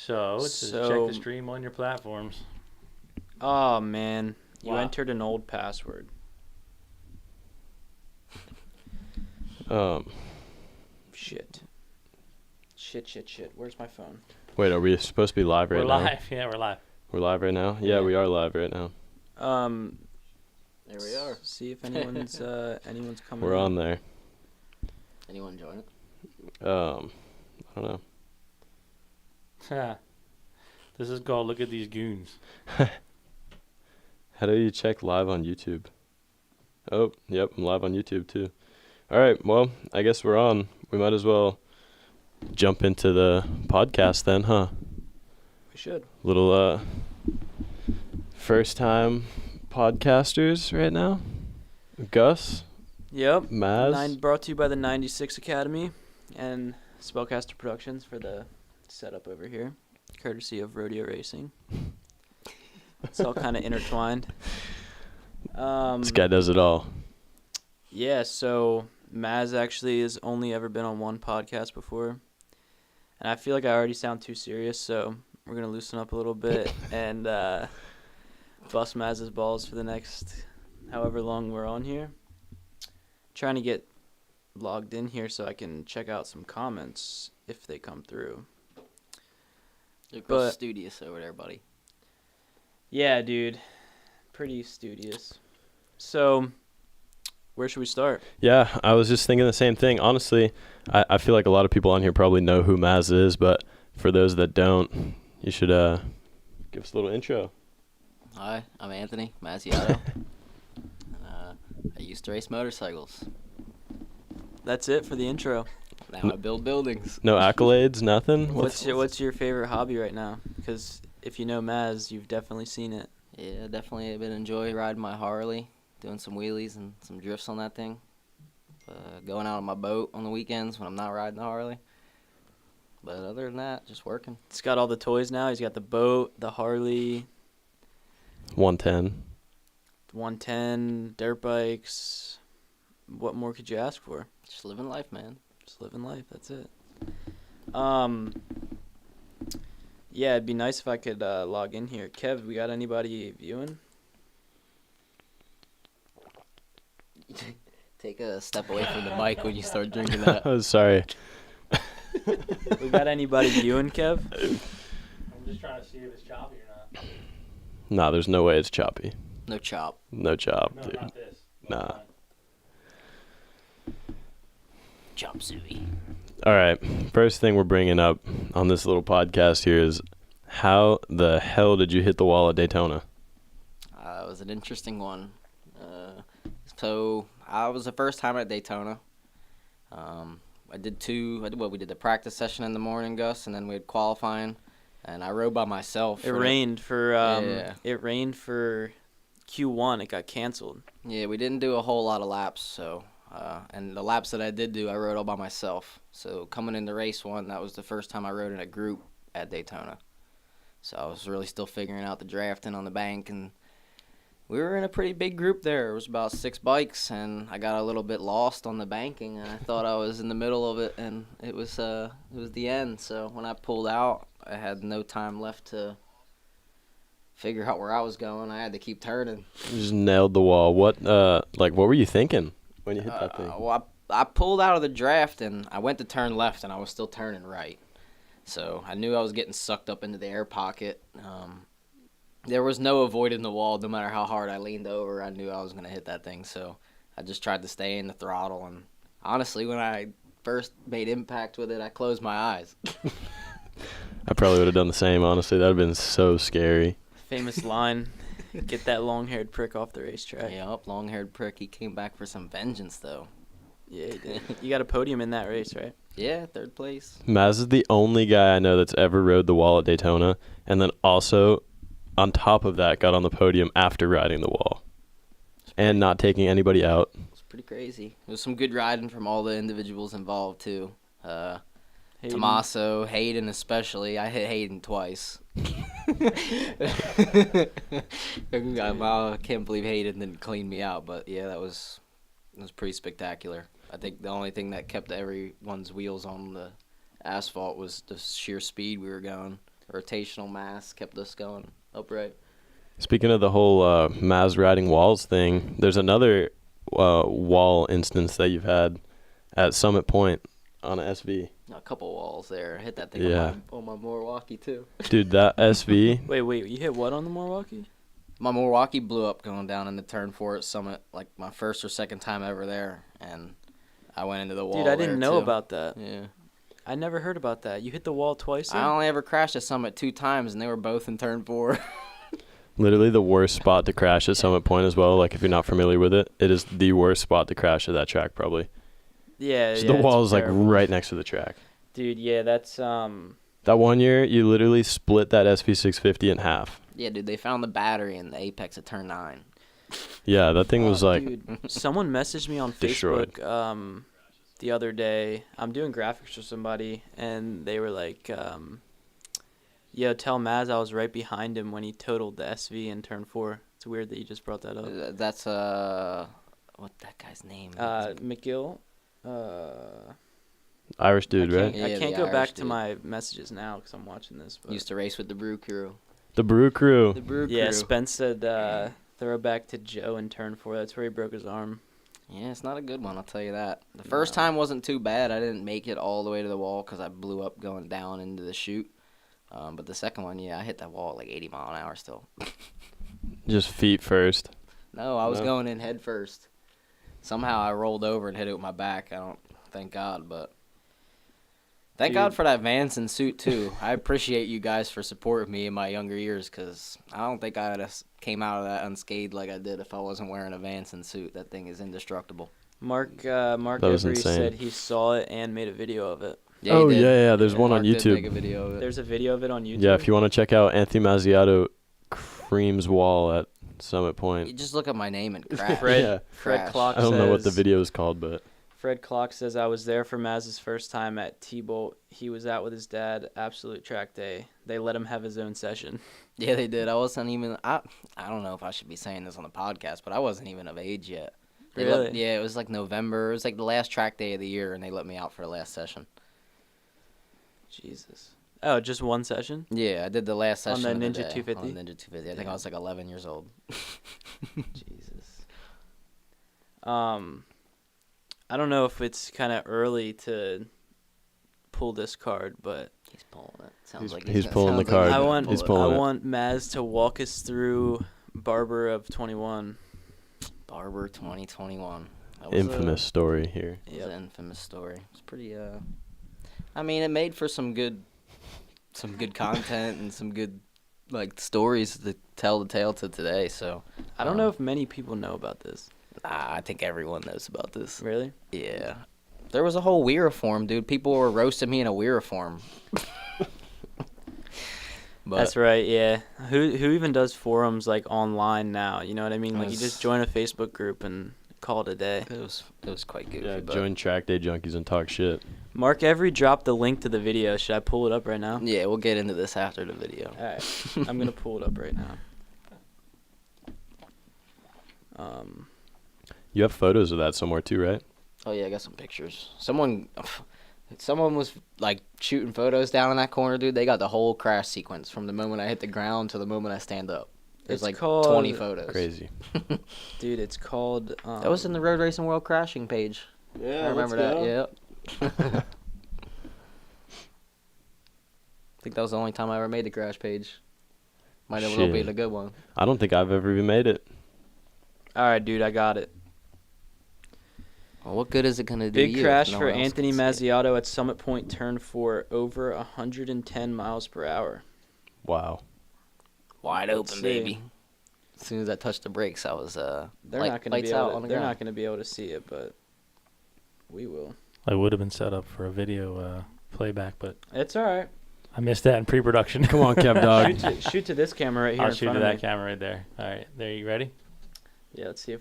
So it says check the stream on your platforms. Oh, man. You Wow. entered an old password. Shit. Shit. Where's my phone? Wait, are we supposed to be live right We're now? live. Yeah, we're live. We're live right now? Yeah, we are live right now. There we are. See if anyone's coming. We're on there. Anyone join it? I don't know. This is called Look at These Goons. How do you check live on YouTube? Oh, yep, I'm live on YouTube too. All right, well, I guess we're on. We might as well jump into the podcast then, huh? We should. Little first time podcasters right now. Gus, Yep. Maz. Brought to you by the 96 Academy and Spellcaster Productions for the setup over here, courtesy of Rodeo Racing. It's all kind of intertwined. This guy does it all. Yeah, so Maz actually has only ever been on one podcast before. And I feel like I already sound too serious, so we're going to loosen up a little bit and bust Maz's balls for the next however long we're on here. Trying to get logged in here so I can check out some comments if they come through. Look real studious over there, buddy. Yeah, dude. Pretty studious. So, where should we start? Yeah, I was just thinking the same thing. Honestly, I feel like a lot of people on here probably know who Maz is, but for those that don't, you should give us a little intro. Hi, I'm Anthony Mazziotto. I used to race motorcycles. That's it for the intro. Now I build buildings. No accolades, nothing? What's your favorite hobby right now? Because if you know Maz, you've definitely seen it. Yeah, definitely. I've been enjoying riding my Harley, doing some wheelies and some drifts on that thing. Going out on my boat on the weekends when I'm not riding the Harley. But other than that, just working. He's got all the toys now. He's got the boat, the Harley, 110. 110, dirt bikes. What more could you ask for? Just living life, man. Just living life. That's it. Yeah, it'd be nice if I could log in here. Kev, we got anybody viewing? Take a step away from the mic when you start drinking that. Oh, sorry. We got anybody viewing, Kev? I'm just trying to see if it's choppy or not. Nah, there's no way it's choppy. No chop. No chop, No, dude. not this. Nah. Chop suey. All right. First thing we're bringing up on this little podcast here is how the hell did you hit the wall at Daytona? It was an interesting one. So I was the first time at Daytona. We did the practice session in the morning, Gus, and then we had qualifying, and I rode by myself. It rained for Q1. It got canceled. Yeah, we didn't do a whole lot of laps, so and the laps that I did do, I rode all by myself. So coming into race one, that was the first time I rode in a group at Daytona. So I was really still figuring out the drafting on the bank, and we were in a pretty big group there. It was about 6 bikes, and I got a little bit lost on the banking, and I thought I was in the middle of it, and it was the end. So when I pulled out, I had no time left to figure out where I was going. I had to keep turning. You just nailed the wall. What were you thinking when you hit that thing? Well, I pulled out of the draft, and I went to turn left, and I was still turning right. So I knew I was getting sucked up into the air pocket. There was no avoiding the wall. No matter how hard I leaned over, I knew I was going to hit that thing. So I just tried to stay in the throttle. And honestly, when I first made impact with it, I closed my eyes. I probably would have done the same, honestly. That would have been so scary. Famous line, get that long-haired prick off the racetrack. Yep, long-haired prick. He came back for some vengeance, though. Yeah, he did. You got a podium in that race, right? Yeah, 3rd place. Maz is the only guy I know that's ever rode the wall at Daytona, and then also, on top of that, got on the podium after riding the wall. And not taking anybody out. It's pretty crazy. It was some good riding from all the individuals involved, too. Hayden. Tommaso, Hayden especially. I hit Hayden twice. I can't believe Hayden didn't clean me out, but yeah, that was pretty spectacular. I think the only thing that kept everyone's wheels on the asphalt was the sheer speed we were going. rotational mass kept us going upright. Speaking of the whole Maz riding walls thing, there's another wall instance that you've had at Summit Point on an SV. A couple walls there. I hit that thing on my Milwaukee too. Dude, that SV. Wait, you hit what on the Milwaukee? My Milwaukee blew up going down in the turn 4 at Summit, like my first or second time ever there, and I went into the wall. Dude, I didn't know too. about that. Yeah. I never heard about that. You hit the wall twice? I only ever crashed at Summit 2 times, and they were both in turn 4. Literally the worst spot to crash at Summit Point as well. Like, if you're not familiar with it, it is the worst spot to crash at that track, probably. Yeah, The wall is, like, right next to the track. Dude, yeah, that's, That one year, you literally split that SV650 in half. Yeah, dude, they found the battery in the apex of turn 9. Yeah, that thing was, like, dude, someone messaged me on destroyed. Facebook the other day. I'm doing graphics for somebody, and they were like, yo, tell Maz I was right behind him when he totaled the SV in turn 4. It's weird that you just brought that up. That's, what that guy's name? McGill. Irish dude, right? Yeah, I can't the go Irish back to dude. my messages now because I'm watching this. But Used to race with the Brew Crew. The Brew Crew. The Brew yeah, Crew. Spence said throw back to Joe in turn 4. That's where he broke his arm. Yeah, it's not a good one, I'll tell you that. The first time wasn't too bad. I didn't make it all the way to the wall because I blew up going down into the chute. But the second one, yeah, I hit that wall at like 80 mile an hour still. Just feet first. No, I was No? going in head first. Somehow I rolled over and hit it with my back. I don't, thank God, but thank God for that Vance and suit too. I appreciate you guys for supporting me in my younger years because I don't think I would have came out of that unscathed like I did if I wasn't wearing a Vance and suit. That thing is indestructible. Mark was Every insane. said he saw it and made a video of it. Yeah, Oh, he did. yeah. There's one on Mark did make a YouTube. video of it. There's a video of it on YouTube. Yeah, if you want to check out Anthony Mazziotto creams wall at Summit You Point. just look at my name and crash. Fred, Yeah. Fred Crash. Clock I don't know what the says- video is called, but Fred Clock says, I was there for Maz's first time at T-Bolt. He was out with his dad. Absolute track day. They let him have his own session. Yeah, they did. I wasn't even. I don't know if I should be saying this on the podcast, but I wasn't even of age yet. Really? Yeah, it was like November. It was like the last track day of the year, and they let me out for the last session. Jesus. Oh, just one session? Yeah, I did the last On session the of Ninja day, 250? On the Ninja 250. I think I was like 11 years old. Jesus. I don't know if it's kind of early to pull this card, but He's pulling it. Sounds like he's pulling the sounds like card. I gonna want pull He's it. pulling I it. want Maz to walk us through Barber of 21. Barber 2021. That was infamous story here. It was an infamous story. It's pretty. I mean, it made for some good content and some good like stories to tell the tale to today. So I don't know if many people know about this. I think everyone knows about this. Really? Yeah. There was a whole Weiriform, dude. People were roasting me in a Weiriform. But That's right, yeah. Who even does forums like online now? You know what I mean? Like you just join a Facebook group and call it a day. it was quite goofy. Yeah, but join Track Day Junkies and talk shit. Mark Every dropped the link to the video. Should I pull it up right now? yeah, we'll get into this after the video. All right. I'm going to pull it up right now. You have photos of that somewhere too, right? Oh yeah, I got some pictures. Someone was like shooting photos down in that corner, dude. They got the whole crash sequence from the moment I hit the ground to the moment I stand up. There's It's like called- 20 photos. Crazy. Dude, it's called... That was in the Road Racing World crashing page. Yeah, I remember that. Yep. I think that was the only time I ever made the crash page. Might have well Shit. been a good one. I don't think I've ever even made it. All right, dude, I got it. Well, what good is it gonna do? Big you crash if no for one else Anthony can see it? Mazziotto at Summit Point Turn 4, over 110 miles per hour. Wow. Wide Let's open, see. baby. As soon as I touched the brakes, I was They're light- not going to lights be out able on to, the they're ground. not going to be able to see it, but we will. I would have been set up for a video playback, but It's all right. I missed that in pre-production. Come on, Kev Dog. Shoot to this camera right here I'll in shoot front to of that me. camera right there. All right, there. You ready? Yeah, let's see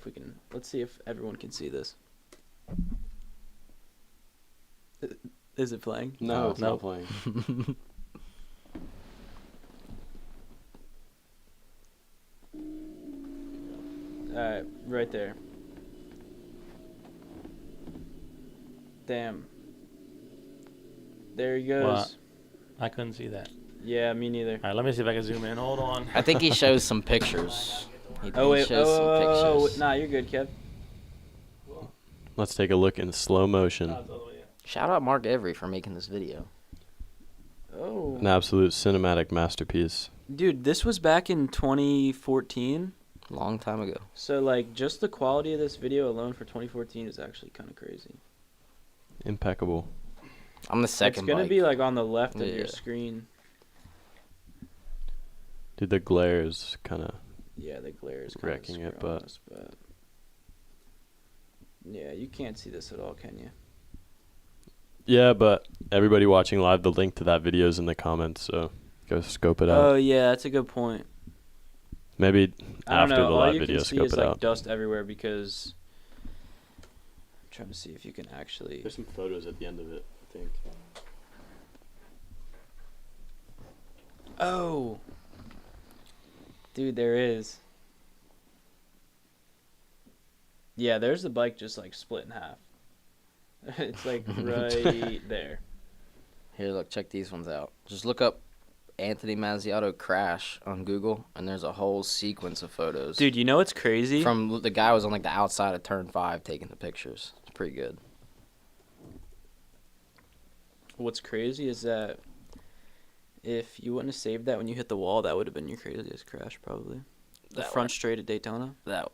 if everyone can see this. Is it playing? No, it's not playing. Alright, right there. Damn. There he goes. What? I couldn't see that. Yeah, me neither. All right, let me see if I can zoom in. Hold on. I think he shows some pictures. He Oh, wait. shows some pictures. Nah, you're good, Kev. Let's take a look in slow motion. Shout out Mark Every for making this video. Oh. An absolute cinematic masterpiece. Dude, this was back in 2014. Long time ago. So, like, just the quality of this video alone for 2014 is actually kind of crazy. Impeccable. I'm the second It's going to bike. be, like, on the left of Yeah. your screen. Dude, the glare is kind of... Yeah, the glare is kind Wrecking of it, but- us, but... Yeah, you can't see this at all, can you? Yeah, but everybody watching live, the link to that video is in the comments, so go scope it out. Oh, yeah, that's a good point. Maybe I don't after know. the All live you video, can see scope is, it like, out. dust everywhere because... I'm trying to see if you can actually... There's some photos at the end of it, I think. Oh! Dude, there is. Yeah, there's the bike just, like, split in half. It's, like, right there. Here, look, check these ones out. Just look up Anthony Mazziotto crash on Google, and there's a whole sequence of photos. Dude, you know what's crazy? From the guy was on like the outside of turn 5 taking the pictures. It's pretty good. What's crazy is that if you wouldn't have saved that when you hit the wall, that would have been your craziest crash, probably. The That front straight at Daytona. That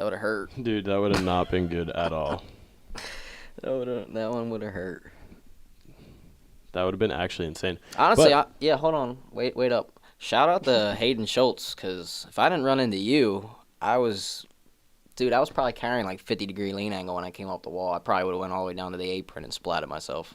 would have hurt. Dude, that would have not been good at all. That one would have hurt. That would have been actually insane. Honestly, hold on. Wait up. Shout out to Hayden Schultz, because if I didn't run into you, I was probably carrying like 50-degree lean angle when I came off the wall. I probably would have went all the way down to the apron and splatted myself.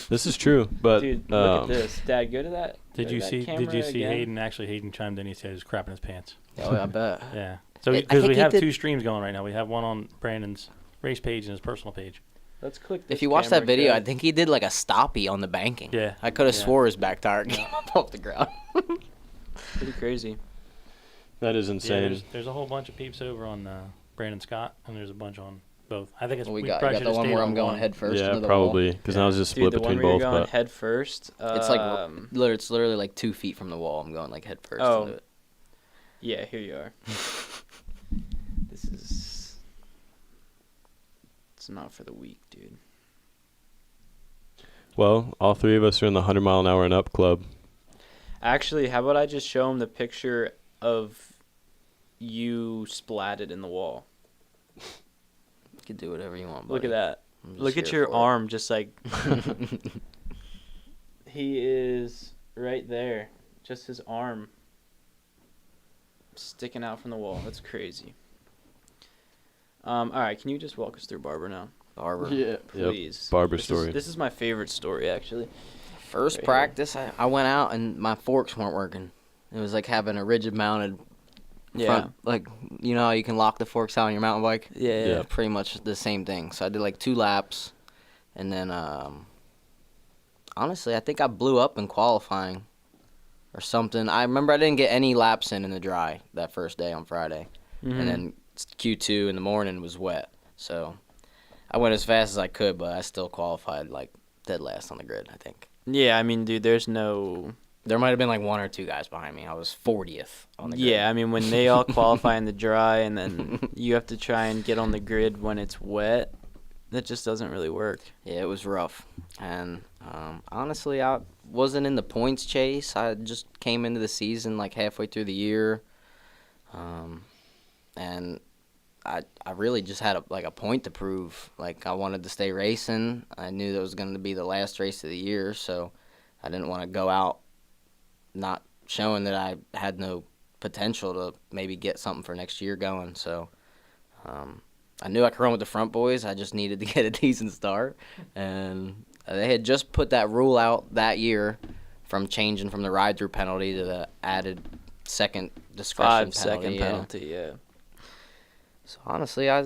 This is true, but Dude, look at this. Dad, go to that. Did go you to that see camera again. Hayden? Actually, Hayden chimed in. He said he was crapping his pants. Oh, I bet. Yeah. So I because think we he have did- 2 streams going right now. We have one on Brandon's race page and his personal page. Let's click this If you watch camera, that video, Kev. I think he did like a stoppie on the banking. Yeah. I could have Yeah. swore his back tire came up off the ground. Pretty crazy. that is Yeah, insane. there's a whole bunch of peeps over on Brandon Scott, and there's a bunch on both. I think it's We we got probably the should've one stayed where on I'm going one. head first Yeah, into the probably, wall. because now it's just Dude, split the one between where both. you're going But head first. It's like it's literally like 2 feet from the wall. I'm going like head first Oh. into it. Yeah, here you are. This is... It's not for the weak, dude. well, all 3 of us are in the 100-mile-an-hour and up club. Actually, how about I just show him the picture of you splatted in the wall? You can do whatever you want. Look at buddy. that. I'm just Look at here your for it. arm, just like... He is right there. Just his arm sticking out from the wall. That's crazy. All right, can you just walk us through Barber now? Barber. Please. Barber This story. This is my favorite story, actually. First Right here. practice, I went out and my forks weren't working. It was like having a rigid mounted front, like, you know how you can lock the forks out on your mountain bike? Yeah. Yeah. Pretty much the same thing. So I did like 2 laps, and then honestly, I think I blew up in qualifying or something. I remember I didn't get any laps in the dry that first day on Friday, Mhm. and then Q2 in the morning was wet. So I went as fast as I could, but I still qualified like dead last on the grid, I think. Yeah, I mean, dude, there's no... There might have been like 1 or 2 guys behind me. I was 40th on the grid. Yeah, I mean, when they all qualify in the dry and then you have to try and get on the grid when it's wet, that just doesn't really work. Yeah, it was rough. And honestly, I wasn't in the points chase. I just came into the season like halfway through the year. And I really just had a point to prove. Like, I wanted to stay racing. I knew that was going to be the last race of the year, so I didn't want to go out not showing that I had no potential to maybe get something for next year going. So I knew I could run with the front boys. I just needed to get a decent start. And they had just put that rule out that year from changing from the ride-through penalty to the added second discretion 5-second penalty. penalty, yeah. So honestly, I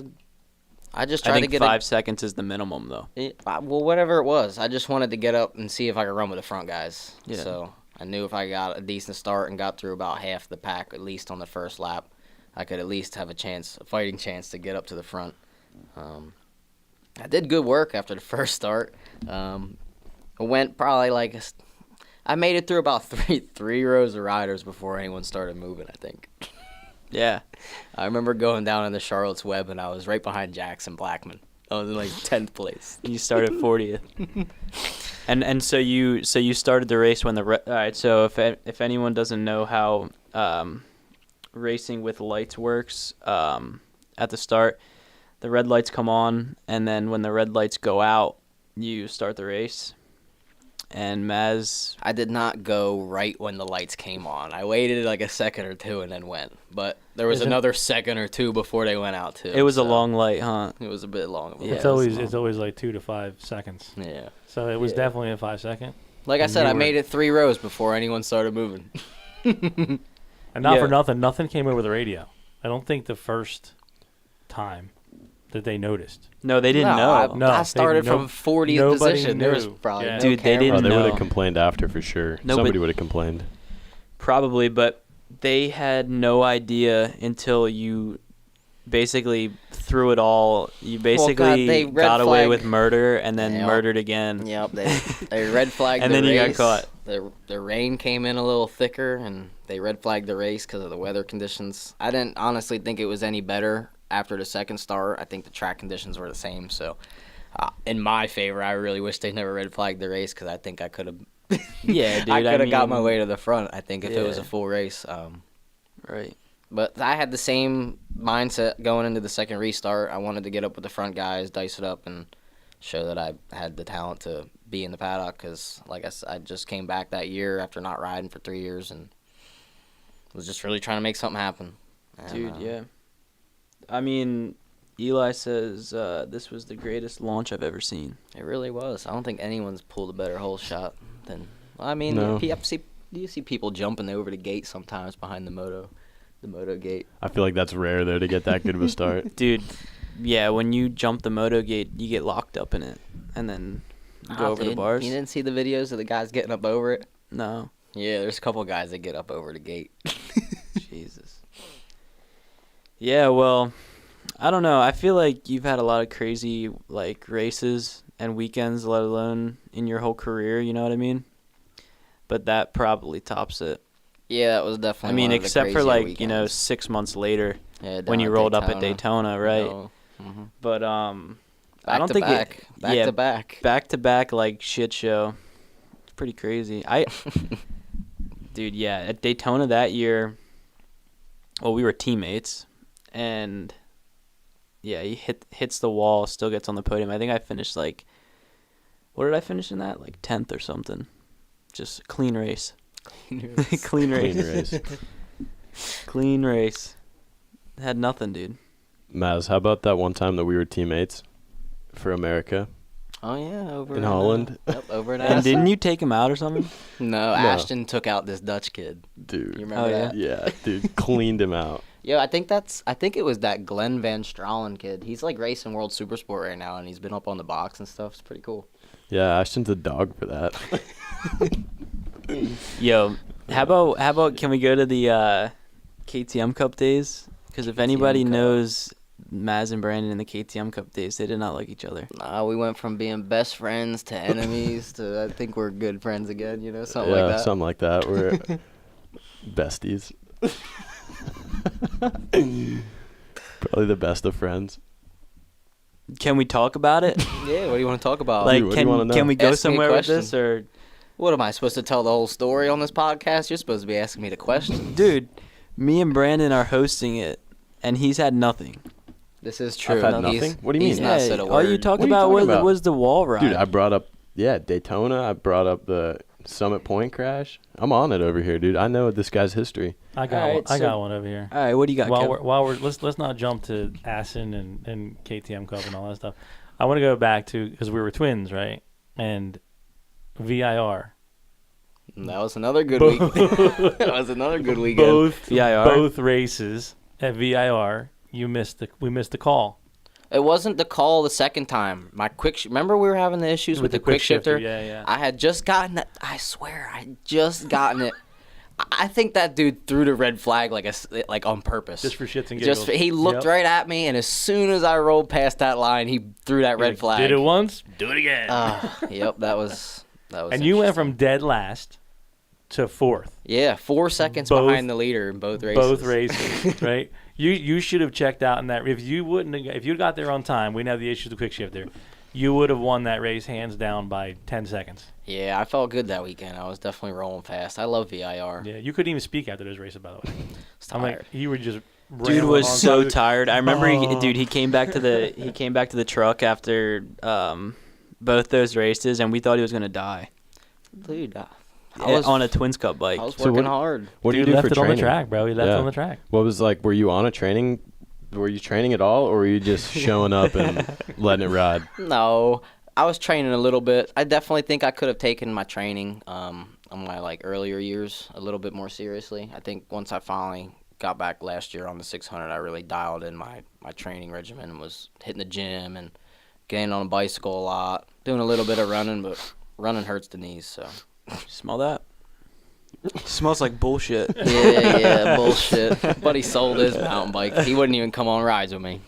just I tried to think get 5 seconds is the minimum, though. well, whatever it was. I just wanted to get up and see if I could run with the front guys. Yeah. So I knew if I got a decent start and got through about half the pack, at least on the first lap, I could at least have a fighting chance to get up to the front. I did good work after the first start. I went probably like I made it through about three rows of riders before anyone started moving, I think. Yeah. I remember going down in the Charlotte's Web, and I was right behind Jackson Blackman. I was in like 10th place. You started 40th. And so you started the race when all right, so if anyone doesn't know how racing with lights works, at the start, the red lights come on, and then when the red lights go out, you start the race. And Maz... I did not go right when the lights came on. I waited like a second or two and then went. But there was another second or two before they went out too. It was a long light, huh? It was a bit long. Yeah, it's always like 2 to 5 seconds. Yeah. So it was definitely a 5 second. Like I said, I made it 3 rows before anyone started moving. And not for nothing came over the radio. I don't think the first time that they noticed. No, they didn't know. I started from 40th position. There was probably no Dude, they didn't they know. would have complained after for sure. Somebody would have complained. Probably, but they had no idea until you basically threw it all. You basically got away with murder and then murdered again. Yep, they red flagged and the race. And then you got caught. The rain came in a little thicker, and they red flagged the race because of the weather conditions. I didn't honestly think it was any better after the second start. I think the track conditions were the same. So, in my favor, I really wish they never red flagged the race because I think I could have. Yeah, dude. I could have got my way to the front. I think if it was a full race. Right. But I had the same mindset going into the second restart. I wanted to get up with the front guys, dice it up, and show that I had the talent to be in the paddock. Because, like I said, I just came back that year after not riding for 3 years and was just really trying to make something happen. And, dude, yeah. I mean, Eli says this was the greatest launch I've ever seen. It really was. I don't think anyone's pulled a better hole shot than. I mean, no. You see people jumping over the gate sometimes behind the moto gate. I feel like that's rare though to get that good of a start. Dude, yeah, when you jump the moto gate, you get locked up in it, and then you go over the bars. You didn't see the videos of the guys getting up over it? No. Yeah, there's a couple guys that get up over the gate. Jesus. Yeah, well, I don't know. I feel like you've had a lot of crazy like races and weekends, let alone in your whole career. You know what I mean? But that probably tops it. Yeah, that was definitely. I mean, one of the except for like weekends. 6 months later, yeah, when you rolled up at Daytona, right? No. Mm-hmm. But I don't think back to back like shit show. It's pretty crazy. Dude, yeah, at Daytona that year. Well, we were teammates, and yeah, he hits the wall, still gets on the podium. I think I finished like, what did I finish in that? Like 10th or something. Just clean race. Clean race. Clean race. Had nothing, dude. Maz, how about that one time that we were teammates for America? Oh yeah, over in Holland. Yep, over in And didn't you take him out or something? No, Ashton took out this Dutch kid. Dude. You remember that? Yeah, dude, cleaned him out. Yeah, I think it was that Glenn Van Stralen kid. He's like racing World Supersport right now, and he's been up on the box and stuff. It's pretty cool. Yeah, Ashton's a dog for that. Yo, how about can we go to the KTM Cup days? Because if anybody knows Maz and Brandon in the KTM Cup days, they did not like each other. Nah, we went from being best friends to enemies to I think we're good friends again, something like that. Yeah, something like that. We're besties. Probably the best of friends. Can we talk about it? Yeah, what do you want to talk about? Like, Dude, what do you wanna know? can we go Ask me a somewhere with question. this, or What am I supposed to tell the whole story on this podcast? You're supposed to be asking me the question. dude? Me and Brandon are hosting it, and he's had nothing. This is true. I've had nothing? What do you mean? He's not said a word. All you talked What are you about talking was about? was the wall ride. Dude, I brought up, Daytona. I brought up the Summit Point crash. I'm on it over here, dude. I know this guy's history. I got All one. right, I so- got one over here. All right, what do you got? Kev? While we're let's not jump to Assen and KTM Cup and all that stuff. I want to go back to because we were twins, right? And VIR. That was another good week. That was another good weekend. VIR? races at VIR. We missed the call. It wasn't the call the second time. My remember we were having the issues with the quick shifter? Yeah. I had just gotten that. I swear, I had just gotten it. I think that dude threw the red flag like on purpose. Just for shits and giggles. He looked right at me, and as soon as I rolled past that line, he threw that red flag. Did it once, do it again. Yep, that was. And you went from dead last to 4th. Yeah, 4 seconds Both- behind the leader in both races. Both races, right? You should have checked out in that. If you got there on time, we didn't have the issues with quick shift there. You would have won that race hands down by 10 seconds. Yeah, I felt good that weekend. I was definitely rolling fast. I love VIR. Yeah, you couldn't even speak after those races, by the way. I'm Tired. like, you were just. Dude rambling was on so top. tired. I remember, he came back to the truck after both those races, and we thought he was gonna die. Dude, I was on a Twins Cup bike. I was So working hard. What do you Dude do left for it training? on the track, bro. He left it Yeah. on the track. What was like? Were you on a training? Were you training at all, or were you just showing up and letting it ride? No, I was training a little bit. I definitely think I could have taken my training on my like earlier years a little bit more seriously. I think once I finally got back last year on the 600, I really dialed in my training regimen and was hitting the gym and getting on a bicycle a lot, doing a little bit of running, but running hurts the knees, so. Smell that? Smells like bullshit. Yeah, bullshit. Buddy sold his mountain bike. He wouldn't even come on rides with me.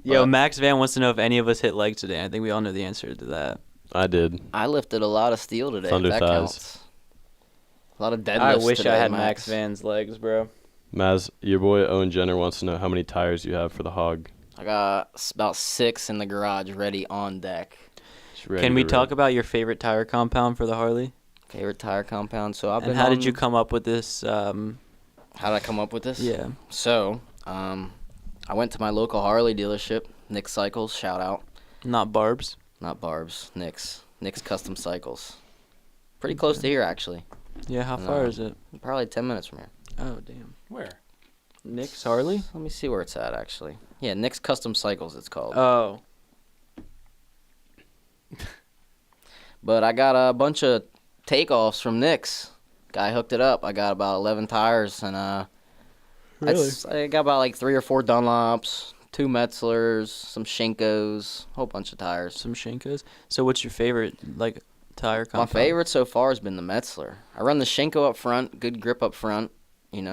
Yo, Max Van wants to know if any of us hit legs today. I think we all know the answer to that. I did. I lifted a lot of steel today. Thunder That thighs. counts. A lot of deadlifts I wish today, I had Max Van's legs, bro. Maz, your boy Owen Jenner wants to know how many tires you have for the hog. I got about 6 in the garage ready on deck. Just ready Can we to talk rip. about your favorite tire compound for the Harley? Favorite tire compound. So I've been And how did on- you come up with this? How did I come up with this? Yeah. So, I went to my local Harley dealership, Nick's Cycles, shout out. Not Barb's. Not Barb's, Nick's. Nick's Custom Cycles. Pretty close to here, actually. Yeah, how No. far is it? Probably 10 minutes from here. Oh, damn. Where? Nick's Harley? Let me see where it's at, actually. Yeah, Nick's Custom Cycles, it's called. Oh. But I got a bunch of takeoffs from Nick's. Guy hooked it up. I got about 11 tires, and I got about like 3 or 4 Dunlops, 2 Metzlers, some Shinkos, whole bunch of tires. Some Shinkos. So what's your favorite, like, tire My compound? favorite so far has been the Metzler. I run the Shinko up front, good grip up front,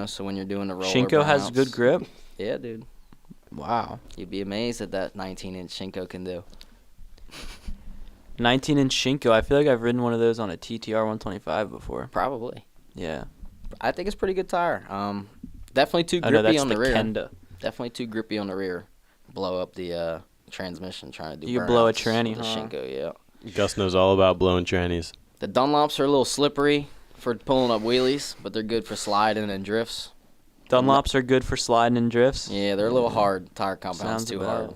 so when you're doing the roller Shinko has burnouts. good grip? Yeah, dude. Wow. You'd be amazed at that 19-inch Shinko can do. 19-inch Shinko. I feel like I've ridden one of those on a TTR 125 before. Probably. Yeah. I think it's a pretty good tire. Definitely too Oh, no, grippy that's on the rear. Kenda. Definitely too grippy on the rear. Blow up the transmission trying to do You blow a burnouts tranny, with the huh? Shinko, yeah. Gus knows all about blowing trannies. The Dunlops are a little slippery for pulling up wheelies, but they're good for sliding and drifts. Dunlops are good for sliding and drifts. Yeah, they're a little hard. Tire compound's Sounds too about hard.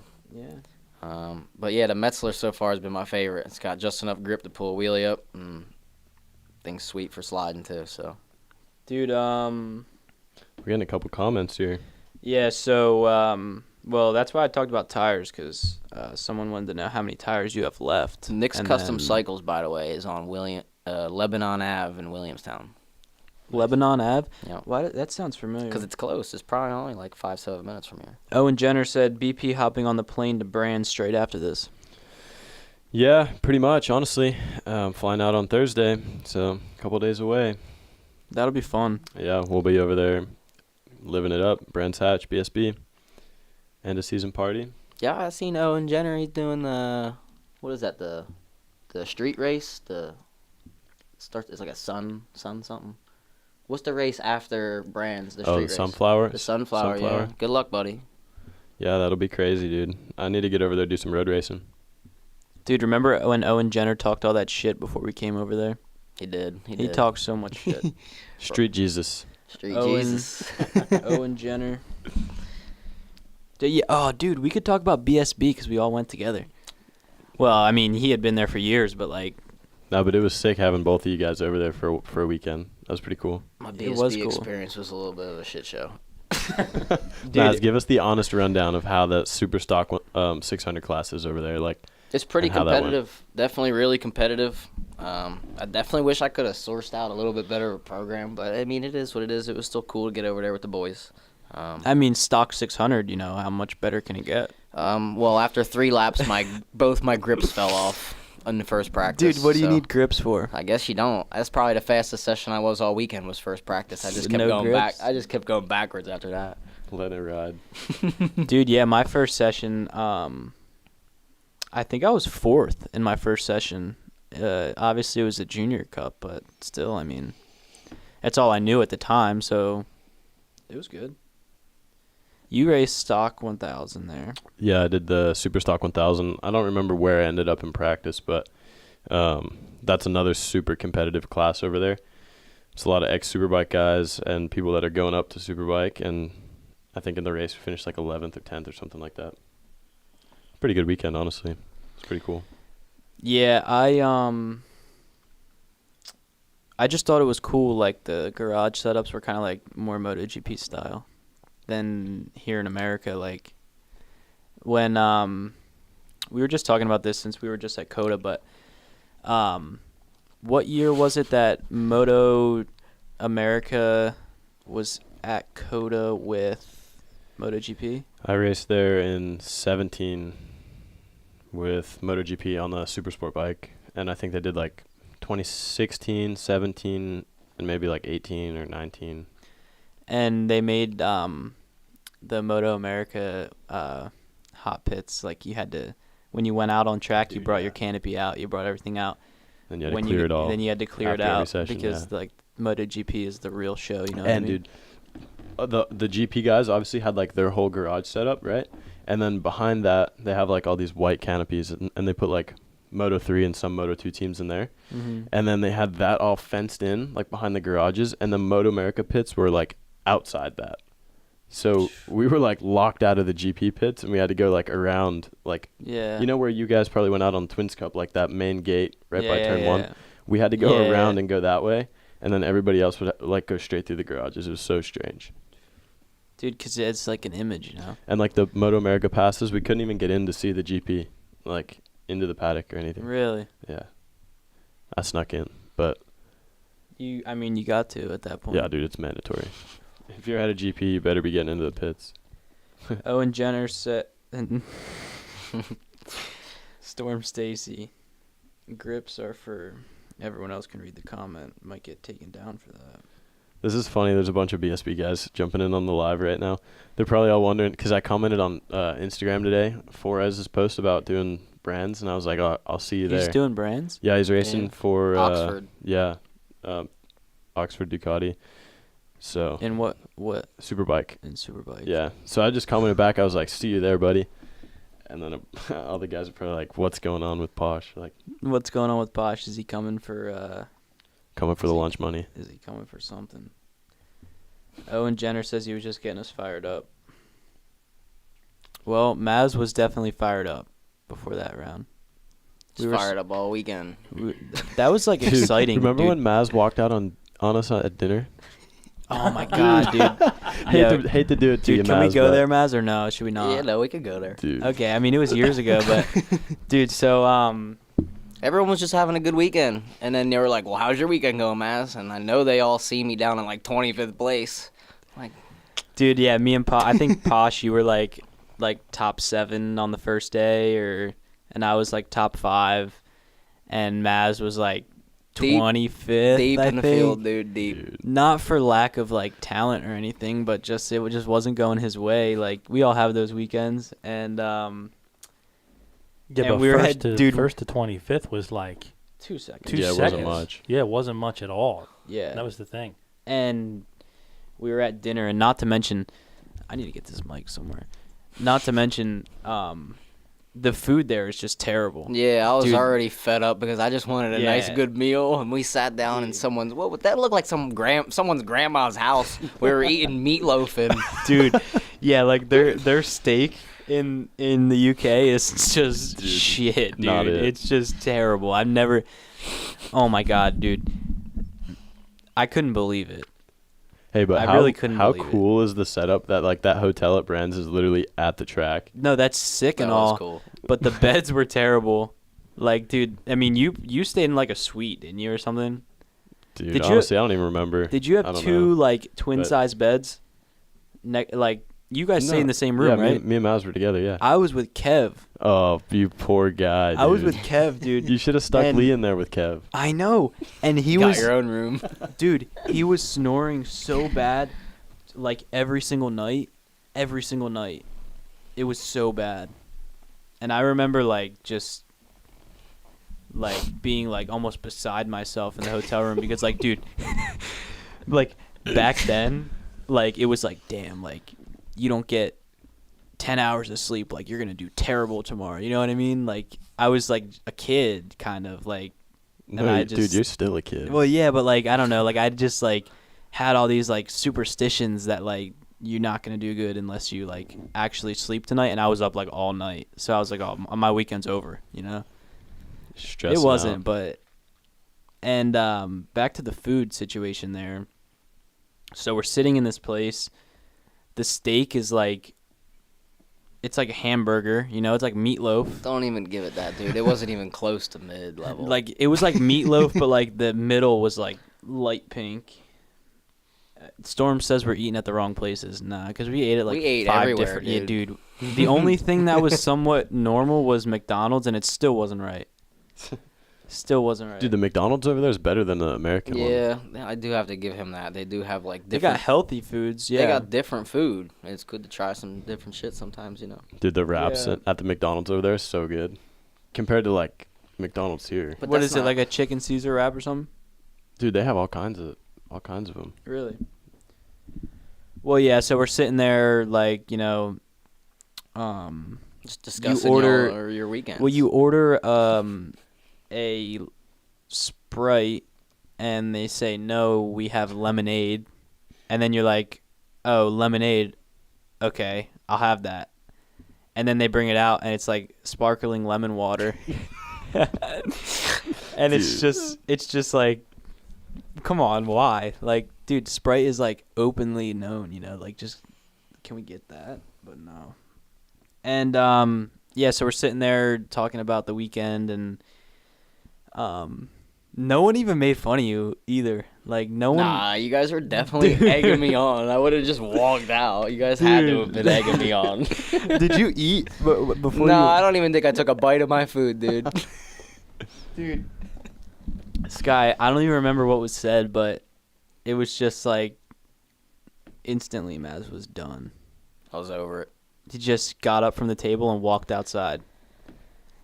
Yeah. But yeah, the Metzler so far has been my favorite. It's got just enough grip to pull a wheelie up, and thing's sweet for sliding too. So Dude, We're getting a couple comments here. yeah, so, well, that's why I talked about tires, because someone wanted to know how many tires you have left. Nick's And Custom then Cycles, by the way, is on Lebanon Ave in Williamstown. Lebanon Ave? Yeah. Why? That sounds familiar. Because it's close. It's probably only like 5-7 minutes from here. Owen Jenner said BP hopping on the plane to Brand straight after this. Yeah, pretty much, honestly. Flying out on Thursday, so a couple days away. That'll be fun. Yeah, we'll be over there living it up. Brands Hatch, BSB. End of season party. Yeah, I seen Owen Jenner. He's doing the what is that? The street race. It's like a sun something. What's the race after Brands? The street Oh, the race. Sunflower? The Sunflower. Yeah. Good luck, buddy. Yeah, that'll be crazy, dude. I need to get over there do some road racing. Dude, remember when Owen Jenner talked all that shit before we came over there? He did. He talked so much shit. Street Jesus. Street Owen. Jesus. Owen Jenner. Yeah, oh, dude, we could talk about BSB because we all went together. Well, I mean, he had been there for years, but like, No, but it was sick having both of you guys over there for a weekend. That was pretty cool. My It was BSB cool. experience was a little bit of a shit show. Maz, give us the honest rundown of how the super stock 600 class is over there. Like, It's pretty And how that went. competitive. Definitely really competitive. I definitely wish I could have sourced out a little bit better of a program, but I mean, it is what it is. It was still cool to get over there with the boys. I mean, stock 600, how much better can it get? Well, after 3 laps, both my grips fell off in the first practice. Dude, what do you so need grips for? I guess you don't. That's probably the fastest session I was all weekend was first practice. I just kept No going back. grips? I just kept going backwards after that. let it ride. Dude, yeah, my first session, I think I was 4th in my first session. Obviously, it was a junior cup, but still, I mean, that's all I knew at the time, so it was good. You raced stock 1000 there. Yeah, I did the Super Stock 1000. I don't remember where I ended up in practice, but that's another super competitive class over there. It's a lot of ex-Superbike guys and people that are going up to Superbike, and I think in the race we finished like 11th or 10th or something like that. Pretty good weekend, honestly. It's pretty cool. Yeah, I just thought it was cool, like the garage setups were kind of like more MotoGP style than here in America. Like when we were just talking about this since we were just at COTA, but what year was it that Moto America was at COTA with MotoGP? I raced there in 17 with MotoGP on the Super Sport bike, and I think they did like 2016, 17, and maybe like 18 or 19. And they made the Moto America hot pits. Like you had to, when you went out on track, you brought your canopy out, you brought everything out. Then you had to clear it all. Then you had to clear it after every out session, because like MotoGP is the real show. You know what And I mean? dude, the GP guys obviously had like their whole garage set up, right? And then behind that, they have like all these white canopies, and they put like Moto 3 and some Moto 2 teams in there. Mm-hmm. And then they had that all fenced in, like behind the garages, and the Moto America pits were like outside that. So we were like locked out of the GP pits, and we had to go like around, like, Yeah. you know where you guys probably went out on Twins Cup, like that main gate right by turn yeah, 1? yeah. We had to go Yeah. around and go that way, and then everybody else would like go straight through the garages. It was so strange. Dude, because it's like an image, you know? And like the Moto America passes, we couldn't even get in to see the GP, like into the paddock or anything. Really? Yeah. I snuck in, but You got to at that point. yeah, dude, it's mandatory. If you're at a GP, you better be getting into the pits. Owen Jenner said, Storm Stacy, grips are for, everyone else can read the comment, might get taken down for that. This is funny. There's a bunch of BSB guys jumping in on the live right now. They're probably all wondering, because I commented on Instagram today, Forez's post about doing brands, and I was like, oh, I'll see you there. He's doing brands? Yeah, he's racing Yeah. for Oxford. Yeah, Oxford Ducati. So In what? Superbike. In Superbike. Yeah. So I just commented back. I was like, "See you there, buddy." And then all the guys are probably like, "What's going on with Posh?" Like, What's going on with Posh? Is he coming for, coming for the lunch money. is he coming for something? Owen Jenner says he was just getting us fired up. Well, Maz was definitely fired up before that round. Just fired up all weekend. That was like Dude, exciting. remember dude. when Maz walked out on us at dinner? Oh my god, dude. Hate to do it to you, Dude, can Maz, we go but- there, Maz, or no? Should we not? Yeah, no, we could go there. Dude. Okay, I mean it was years ago, but dude, so Everyone was just having a good weekend. And then they were like, well, how's your weekend going, Maz? And I know they all see me down in like 25th place. Like, dude, yeah, me and I think Posh, you were like top 7 on the first day, and I was like top 5, and Maz was like 25th. deep I in the think. field, dude, deep. Not for lack of like talent or anything, but just it just wasn't going his way. Like we all have those weekends, and Yeah, and but we were first at- to dude- 25th was like 2 seconds. 2 Yeah, it seconds. wasn't much. Yeah, it wasn't much at all. Yeah, That was the thing. and we were at dinner, and not to mention, I need to get this mic somewhere. Not to mention, the food there is just terrible. Yeah, I was Dude. already fed up because I just wanted a nice, Yeah. good meal, and we sat down in someone's. What would that look like? Someone's grandma's house. We were eating meatloaf and Dude, yeah, like their steak in the UK is just shit, dude. not it. It's just terrible. I've never. Oh my god, dude. I couldn't believe it. Hey, but I how, really couldn't how believe it. cool is the setup that like that hotel at Brands is literally at the track? No, that's sick that and was all, cool. but the beds were terrible. Like, dude, I mean, you stayed in like a suite, didn't you, or something? Dude, Did you- honestly, I don't even remember. Did you I have don't 2 know. like twin but- size beds? Like you guys stay No. in the same Yeah, room, right? me and Maz were together, yeah. I was with Kev. Oh, you poor guy, dude. I was with Kev, dude. You should have stuck And- Lee in there with Kev. I know, and he Got was your own room. dude. He was snoring so bad, like every single night. It was so bad, and I remember like just like being like almost beside myself in the hotel room because like, dude, like back then, like it was like, damn, like you don't get 10 hours of sleep, like you're gonna do terrible tomorrow. You know what I mean? Like I was like a kid, kind of like. And No, I just, dude, you're still a kid. well, yeah, but like I don't know, like I just like had all these like superstitions that like you're not gonna do good unless you like actually sleep tonight, and I was up like all night, so I was like, oh, my weekend's over, you know. Stressing It wasn't, out. but and back to the food situation there. So we're sitting in this place. The steak is like, it's like a hamburger, you know, it's like meatloaf. Don't even give it that, dude. It wasn't even close to mid-level. Like it was like meatloaf, but like the middle was like light pink. Storm says we're eating at the wrong places. Nah, because we ate at like We ate 5 everywhere, different. Yeah, dude. dude. The only thing that was somewhat normal was McDonald's, and it still wasn't right. Still wasn't right. Dude, the McDonald's over there is better than the American one. yeah, I do have to give him that. They do have like they different. got healthy foods. Yeah, They got different food. It's good to try some different shit sometimes, you know. Dude, the wraps Yeah. at the McDonald's over there is so good. Compared to, like, McDonald's here. But what that's is it, not- like a chicken Caesar wrap or something? Dude, they have all kinds of them. Really? Well, yeah. So we're sitting there, like, you know, Just discussing order- y'all or your weekends. well, you order a Sprite, and they say no, we have lemonade, and then you're like, oh, lemonade, okay, I'll have that, and then they bring it out, and it's like sparkling lemon water, and it's just like, come on, why? Like, dude, Sprite is like openly known, you know, like just, can we get that? But no. And yeah, so we're sitting there talking about the weekend, and no one even made fun of you either. Like no one. Nah, you guys were definitely egging me on. I would have just walked out. You guys had to have been egging me on. Did you eat before? No, I don't even think I took a bite of my food, dude. Dude. Sky, I don't even remember what was said, but it was just like instantly Maz was done. I was over it. He just got up from the table and walked outside.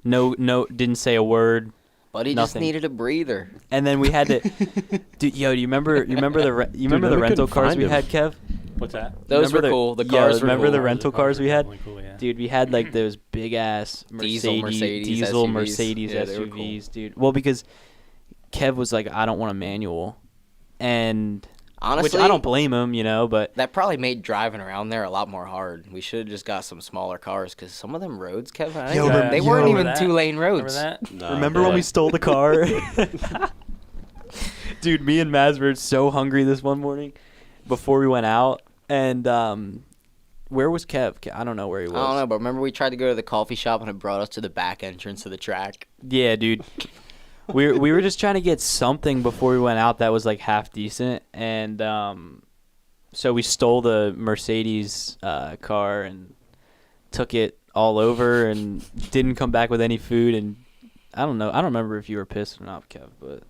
No, didn't say a word. But he just Nothing. needed a breather. And then we had to, dude. Yo, do you remember the then we rental couldn't cars find we him. had, Kev? What's that? Those Remember were cool. The yeah, cars were remember cool. the rental cars we had? Really cool, yeah. Dude, we had like those big ass Diesel Mercedes diesel SUVs. Mercedes Yeah, they were SUVs, dude. Well, because Kev was like, I don't want a manual, and Honestly, which I don't blame him, you know. But that probably made driving around there a lot more hard. We should have just got some smaller cars because some of them roads, Kevin, Yo, they yo, weren't remember even that? 2-lane Remember roads. that? Nah, remember when we stole the car? Dude, me and Maz were so hungry this one morning before we went out, and where was Kev? I don't know where he was. I don't know, but remember we tried to go to the coffee shop and it brought us to the back entrance of the track. Yeah, dude. We were just trying to get something before we went out that was like half decent, and so we stole the Mercedes car and took it all over and didn't come back with any food. And I don't know. I don't remember if you were pissed or not, Kev, but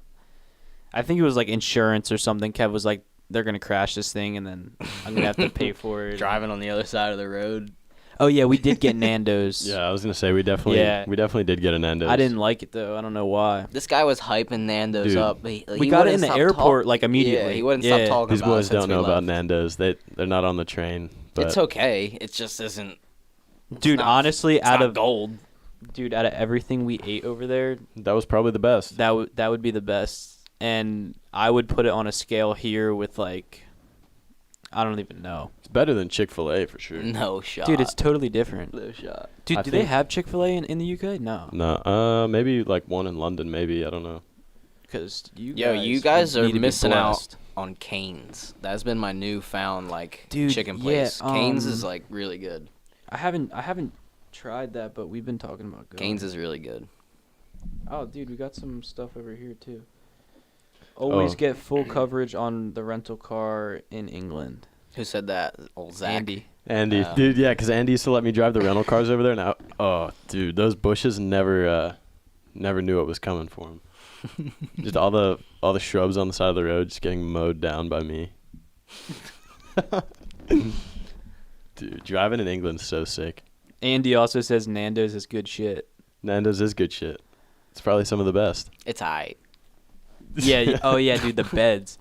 I think it was like insurance or something. Kev was like, they're gonna crash this thing, and then I'm gonna have to pay for it. Driving on the other side of the road. Oh yeah, we did get Nando's. Yeah, I was gonna say we definitely did get a Nando's. I didn't like it though. I don't know why. This guy was hyping Nando's Dude. up. We got it in the airport like immediately. Yeah, he wouldn't Yeah. stop talking These about it boys since don't we know about left. Nando's. They're not on the train. But It's okay. It just isn't. Dude, not- honestly, It's out not of gold. out of everything we ate over there, that was probably the best. that would be the best. And I would put it on a scale here with like, I don't even know. It's better than Chick-fil-A for sure. No shot. Dude, it's totally different. no shot. Dude, I do they think- have Chick-fil-A in the UK? No. No, maybe like one in London. Maybe I don't know. Because you guys are need to be missing out blessed. on Cane's. That's been my newfound Dude, chicken yeah, place. Cane's is um, like really good. I haven't tried that, but we've been talking about going. Cane's is really good. Oh, dude, we got some stuff over here too. Always Oh. get full coverage on the rental car in England. Who said that? Old Zach. Andy. Dude, yeah, because Andy used to let me drive the rental cars over there. Now, oh, dude, those bushes never knew what was coming for him. Just all the shrubs on the side of the road just getting mowed down by me. Dude, driving in England's so sick. Andy also says Nando's is good shit. Nando's is good shit. It's probably some of the best. It's alright. Yeah. Oh yeah, dude. The beds.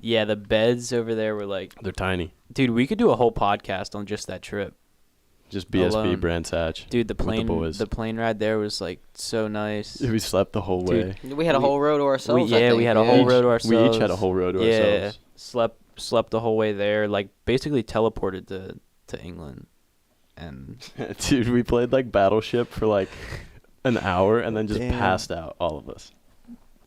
Yeah, the beds over there were like, They're tiny. dude. We could do a whole podcast on just that trip. Just BSB, Alone. Brands Hatch. Dude, the With the plane, boys. the plane ride there was like so nice. We slept the whole way. Dude, We had a whole row to ourselves. we had a whole row to ourselves. We each had a whole row to ourselves. Slept the whole way there. Like basically teleported to England, and Dude, we played like Battleship for like an hour and then just Damn. passed out, all of us.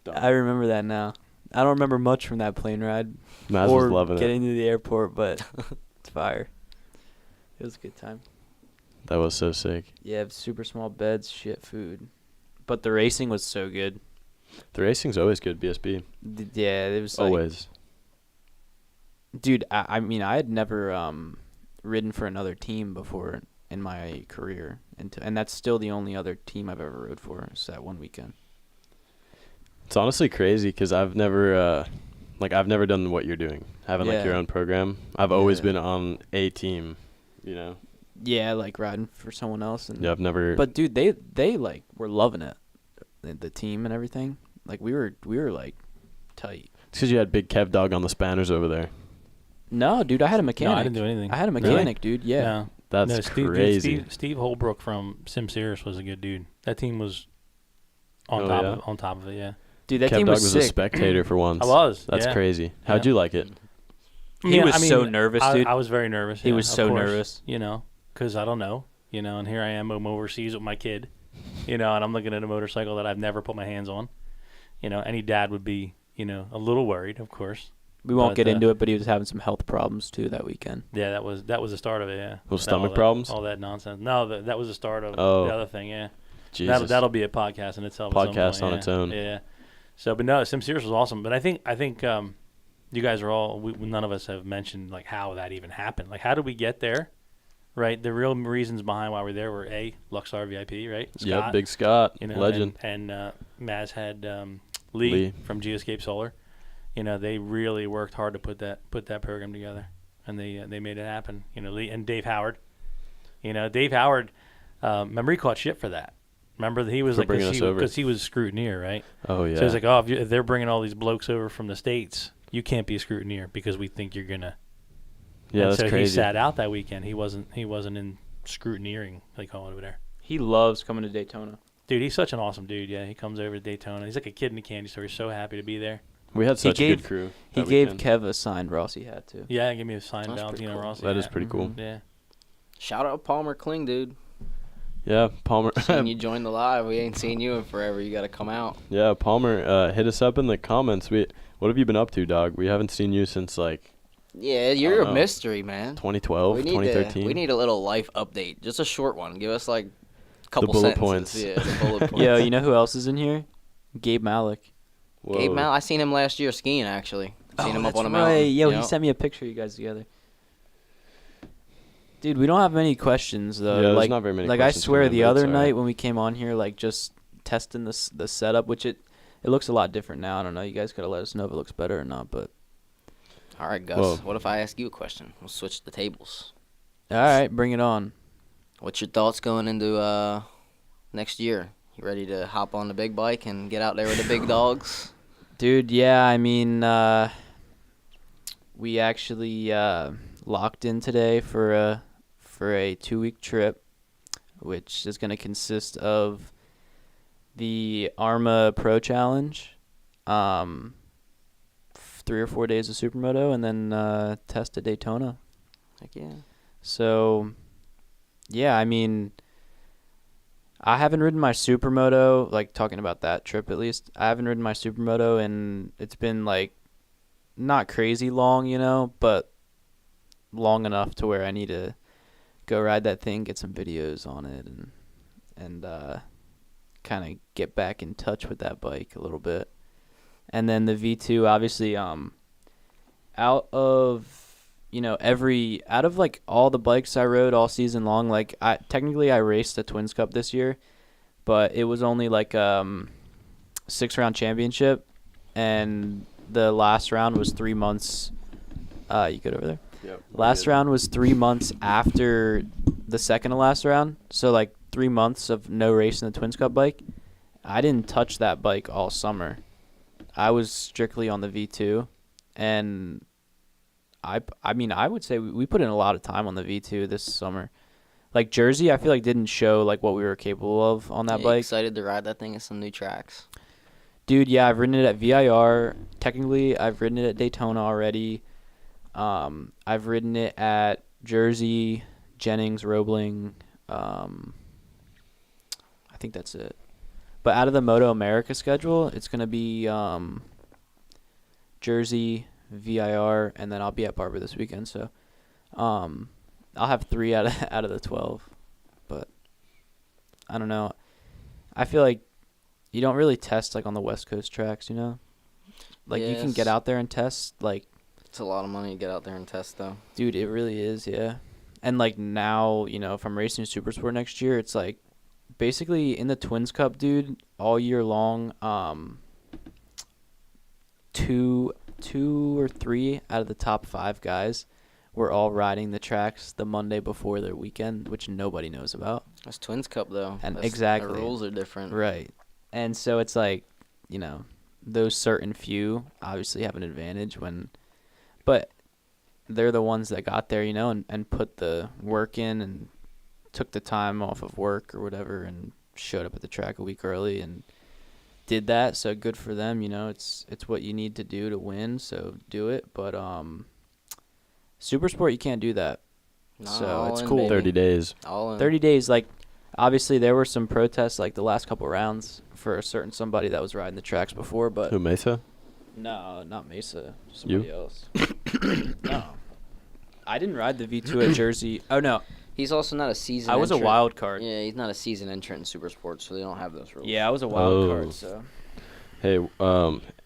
Done. I remember that now. I don't remember much from that plane ride Maz or was loving getting it. to the airport, but it's fire. It was a good time. That was so sick. Yeah, super small beds, shit food, but the racing was so good. The racing's always good, BSB. Yeah, it was like, Always. dude. I mean, I had never ridden for another team before in my career, and that's still the only other team I've ever rode for. Is that one weekend. It's honestly crazy because I've never done what you're doing, having like Yeah. your own program. I've always Yeah. been on a team, you know. Yeah, like riding for someone else, and Yeah, I've never. but dude, they like were loving it, the team and everything. Like we were like tight. It's because you had Big Kev Dog on the spanners over there. No, dude, I had a mechanic. No, I didn't do anything. I had a Really? mechanic, dude. Yeah. No. That's No, crazy. Steve Holbrook from Simceris was a good dude. That team was on Oh, top yeah? on top of it, yeah. Dude, that Kev team Dog was was sick. a spectator for once. I was. That's yeah. crazy. How'd Yeah. you like it? He was so nervous, dude. I was very nervous. He yeah, was of so course, nervous. You know, because I don't know. You know, and here I am, I'm overseas with my kid. You know, and I'm looking at a motorcycle that I've never put my hands on. You know, any dad would be, you know, a little worried, of course. We won't But, get into it, but he was having some health problems too that weekend. Yeah, that was the start of it. Yeah. Little That- stomach all that- problems? All that nonsense. No, that was the start of Oh. the other thing. Yeah. Jesus. That'll be a podcast in itself. at some Podcast point, on yeah. its own. Yeah. So, but no, SimSerious was awesome. But I think you guys are all. None of us have mentioned like how that even happened. Like, how did we get there? Right. The real reasons behind why we're there were Luxar VIP, right? Yeah, Scott, Big Scott, you know, legend. and Maz had Lee from Geoscape Solar. You know, they really worked hard to put that program together, and they made it happen. You know, Lee and Dave Howard. You know, Dave Howard. Remember he caught shit for that. Remember he was For like bringing us over. because he was a scrutineer, right? Oh yeah. So he's like, oh, if they're bringing all these blokes over from the States, you can't be a scrutineer because we think you're gonna. yeah, And that's so crazy. he sat out that weekend. He wasn't in scrutineering, they call it over there. He loves coming to Daytona. Dude, he's such an awesome dude. Yeah, he comes over to Daytona. He's like a kid in a candy store. He's so happy to be there. We had such a gave- good crew. He that gave weekend. Kev a signed Rossi hat too. Yeah, give me a signed That's Valentino pretty cool. Rossi. That is hat. pretty cool. Yeah. Shout out Palmer Kling, dude. Yeah, Palmer. Seen you join the live. We ain't seen you in forever. You got to come out. Yeah, Palmer. Hit us up in the comments. What have you been up to, dog? We haven't seen you since like Yeah, you're know. a mystery, man. 2012, We need 2013. we need a little life update. Just a short one. Give us like a couple bullet sentences. points. Yeah, the bullet points. Yo, you know who else is in here? Gabe Malik. Whoa. Gabe Mal, I seen him last year skiing actually. Seen him up that's on a right. mountain. Yo, you he know? sent me a picture of you guys together. Dude, we don't have many questions though. Yeah, there's like, not very many like I questions swear, coming in, the but it's other all right. night when we came on here, like just testing the setup, which it looks a lot different now. I don't know. You guys gotta let us know if it looks better or not. But All right, Gus. Whoa. What if I ask you a question? We'll switch the tables. all right, bring it on. What's your thoughts going into next year? You ready to hop on the big bike and get out there with the big dogs? Dude, yeah, I mean, we actually locked in today for a 2-week trip, which is going to consist of the Arma Pro Challenge, 3 or 4 days of Supermoto, and then test at Daytona. Heck yeah. So, yeah, I mean, I haven't ridden my Supermoto, like talking about that trip at least. I haven't ridden my Supermoto, and it's been like not crazy long, you know, but long enough to where I need to go ride that thing, get some videos on it, and kind of get back in touch with that bike a little bit. And then the V2, obviously, out of like all the bikes I rode all season long, like I raced a Twins Cup this year, but it was only like 6-round championship, and the last round was 3 months. You good over there? Yep. Last round was 3 months after the second to last round, so like 3 months of no race in the Twins Cup bike. I didn't touch that bike all summer. I was strictly on the V2, and I mean, I would say we put in a lot of time on the V2 this summer. Like Jersey, I feel like didn't show like what we were capable of on that bike. Excited to ride that thing at some new tracks. Dude, yeah, I've ridden it at VIR. Technically, I've ridden it at Daytona already. I've ridden it at Jersey, Jennings, Roebling. I think that's it. But out of the Moto America schedule, it's going to be Jersey, VIR, and then I'll be at Barber this weekend. So I'll have 3 out of the 12. But I don't know. I feel like you don't really test like on the West Coast tracks, you know? Like you can get out there and test like it's a lot of money to get out there and test though. Dude, it really is, yeah. And like now, you know, if I'm racing Supersport next year, it's like basically in the Twins Cup, dude, all year long, 2 or 3 out of the top 5 guys were all riding the tracks the Monday before their weekend, which nobody knows about. That's Twins Cup though. And exactly. The rules are different. Right. And so it's like, you know, those certain few obviously have an advantage but they're the ones that got there, you know, and put the work in and took the time off of work or whatever and showed up at the track a week early and did that. So good for them, you know. It's what you need to do to win, so do it. But Supersport, you can't do that. No, so it's in, cool. baby. 30 days. All in. 30 days, like, obviously there were some protests, like, the last couple rounds for a certain somebody that was riding the tracks before, but... Who, Mesa? No, not Mesa. Somebody You? else. No. I didn't ride the V2 at Jersey. Oh, no. He's also not a season I was a entrant. wild card. Yeah, he's not a season entrant in Supersport, so they don't have those rules. Yeah, I was a wild Oh. card, so... Hey,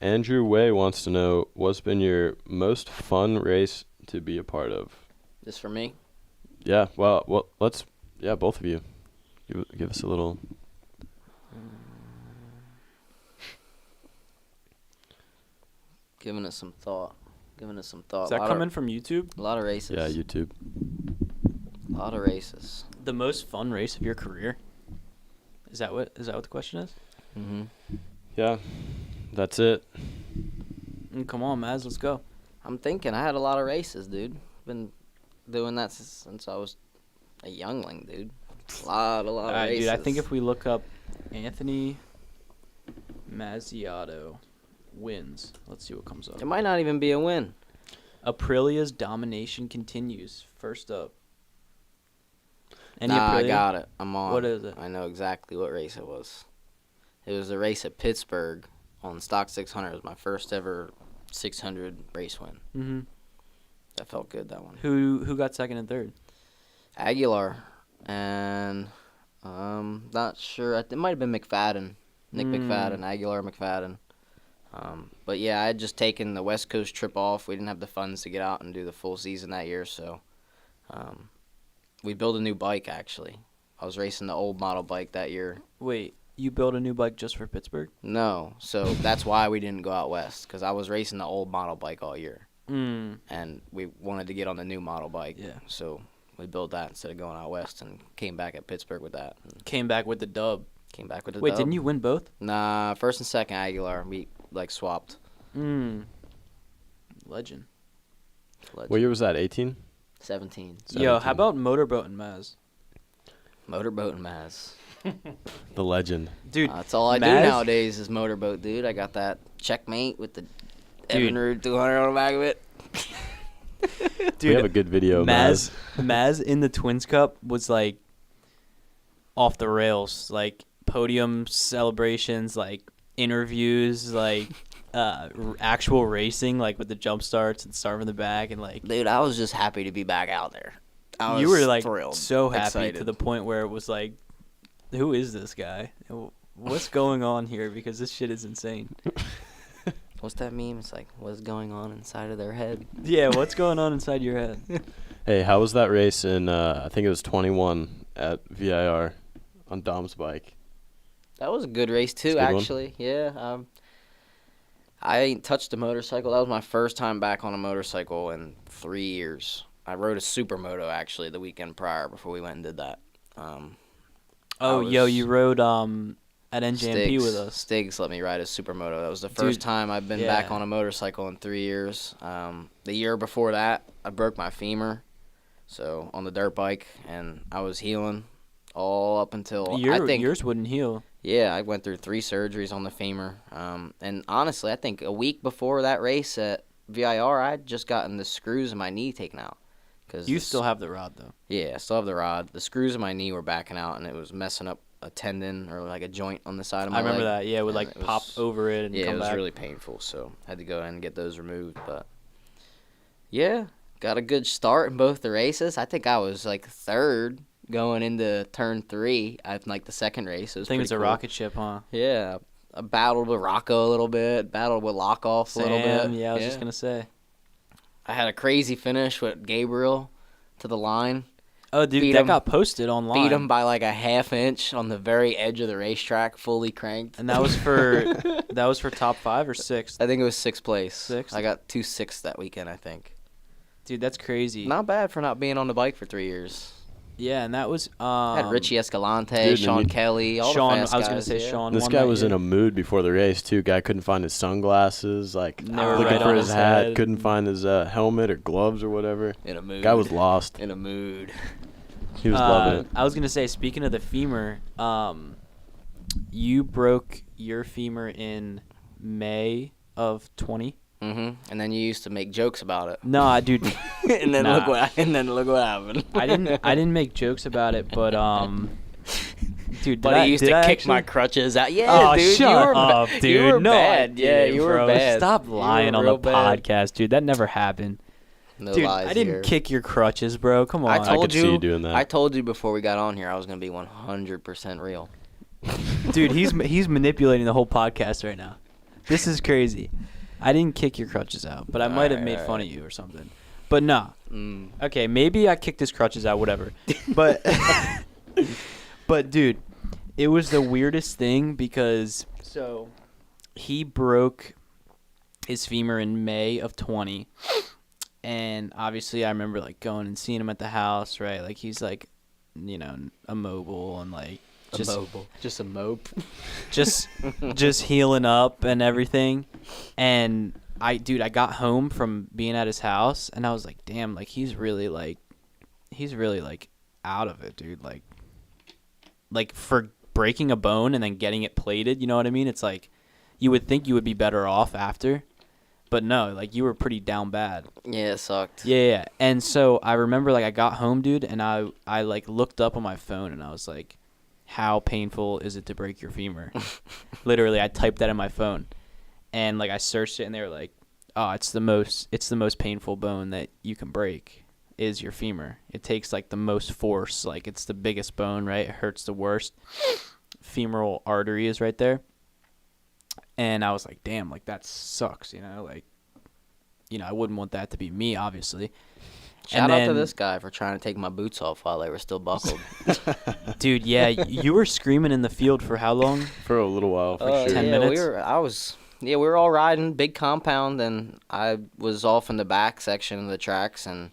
Andrew Way wants to know, what's been your most fun race to be a part of? This for me? Yeah, well, let's, both of you. Give us a little... Giving it some thought. Is that coming from YouTube? A lot of races. Yeah, YouTube. A lot of races. The most fun race of your career? Is that what the question is? Mm-hmm. Yeah, that's it. Come on, Maz, let's go. I'm thinking I had a lot of races, dude. Been doing that since I was a youngling, dude. A lot of races. Dude, I think if we look up Anthony Mazziotto wins, let's see what comes up. It might not even be a win. Aprilia's domination continues. First up. Any Nah, I Aprilia? got it. I'm on. What is it? I know exactly what race it was. It was a race at Pittsburgh on Stock 600. It was my first ever 600 race win. Mm-hmm. That felt good, that one. Who got second and third? Aguilar. And not sure. It might have been McFadden. Nick McFadden. Aguilar McFadden. But yeah, I had just taken the West Coast trip off. We didn't have the funds to get out and do the full season that year, so we built a new bike, actually. I was racing the old model bike that year. Wait, you built a new bike just for Pittsburgh? No, so that's why we didn't go out west, because I was racing the old model bike all year. And we wanted to get on the new model bike. Yeah. So we built that instead of going out west and came back at Pittsburgh with that. Came back with the dub. Wait, didn't you win both? Nah, first and second Aguilar. We, swapped. Legend. What year was that, 18? 17. Yo, how about Motorboat and Maz? Motorboat and Maz. The legend. Dude, That's all I do Maz- nowadays is motorboat, dude. I got that Checkmate with the Evinrude 200 on the back of it. We have a good video, Maz. Maz in the Twins Cup was like off the rails, like podium celebrations, like interviews, like actual racing, like with the jump starts and start from the back, and like Dude, I was just happy to be back out there. you were like thrilled, so happy excited. to the point where it was like, who is this guy? What's going on here? Because this shit is insane. What's that meme? It's like, what's going on inside of their head? Yeah, what's going on inside your head? Hey, how was that race in, I think it was 21 at VIR on Dom's bike? That was a good race too, That's a good one. actually. Yeah. I ain't touched a motorcycle. That was my first time back on a motorcycle in 3 years. I rode a supermoto actually the weekend prior before we went and did that. You rode at NJMP with us. Stiggs let me ride his supermoto. That was the first time I've been back on a motorcycle in 3 years. The year before that, I broke my femur, so on the dirt bike, and I was healing all up until I think yours wouldn't heal. Yeah, I went through 3 surgeries on the femur. And honestly, I think a week before that race at VIR, I had just gotten the screws in my knee taken out. You still have the rod, though. Yeah, I still have the rod. The screws in my knee were backing out, and it was messing up a tendon or like a joint on the side of my leg. I remember that. Yeah, it would like pop over it and come back. Yeah, it was really painful, so I had to go in and get those removed. But yeah, got a good start in both the races. I think I was like third going into turn 3 at like the second race. It was I think it's a cool. rocket ship, huh? Yeah, I battled with Rocco a little bit, battled with Lockoff a little bit. Yeah, I was just going to say. I had a crazy finish with Gabriel to the line. Oh, dude, that got posted online. Beat him by like a half inch on the very edge of the racetrack, fully cranked. And that was for top 5 or 6th? I think it was 6th place. 6th? I got 2 6th that weekend, I think. Dude, that's crazy. Not bad for not being on the bike for 3 years. Yeah, and that was had Richie Escalante, Sean Kelly, all the fast guys. I was gonna say Sean. This guy was in a mood before the race too. Guy couldn't find his sunglasses, like Never looking for his hat. head. Couldn't find his helmet or gloves or whatever. In a mood. Guy was lost. In a mood. He was loving it. I was gonna say, speaking of the femur, you broke your femur in May of 20. And then you used to make jokes about it. Nah, dude. and then look what happened. I didn't make jokes about it, but dude, but I used to kick my crutches out. Yeah, oh, dude, shut you were up, dude. You were no, bad. Yeah, you were bro. bad. Stop lying on the podcast, dude. That never happened. No dude, lies I didn't here. kick your crutches, bro. Come on. I could see you doing that. I told you before we got on here I was gonna be 100% real. Dude, he's manipulating the whole podcast right now. This is crazy. I didn't kick your crutches out, but I might have made fun of you or something. But nah. Okay, maybe I kicked his crutches out, whatever. But but dude, it was the weirdest thing because so he broke his femur in May of 20. And obviously I remember like going and seeing him at the house, right? Like he's like, you know, immobile and like just a mope. just healing up and everything. And I got home from being at his house and I was like, damn, like he's really out of it, dude. Like for breaking a bone and then getting it plated, you know what I mean? It's like you would think you would be better off after. But no, like you were pretty down bad. Yeah, it sucked. Yeah. And so I remember like I got home, dude, and I like looked up on my phone and I was like, how painful is it to break your femur? Literally, I typed that in my phone. And like I searched it and they were like, oh, it's the most painful bone that you can break is your femur. It takes like the most force, like it's the biggest bone, right? It hurts the worst. Femoral artery is right there. And I was like, damn, like that sucks, you know, like, you know, I wouldn't want that to be me, obviously. Shout out to this guy for trying to take my boots off while they were still buckled. Dude, yeah, you were screaming in the field for how long? For a little while, for sure. 10 minutes? We were all riding, big compound, and I was off in the back section of the tracks, and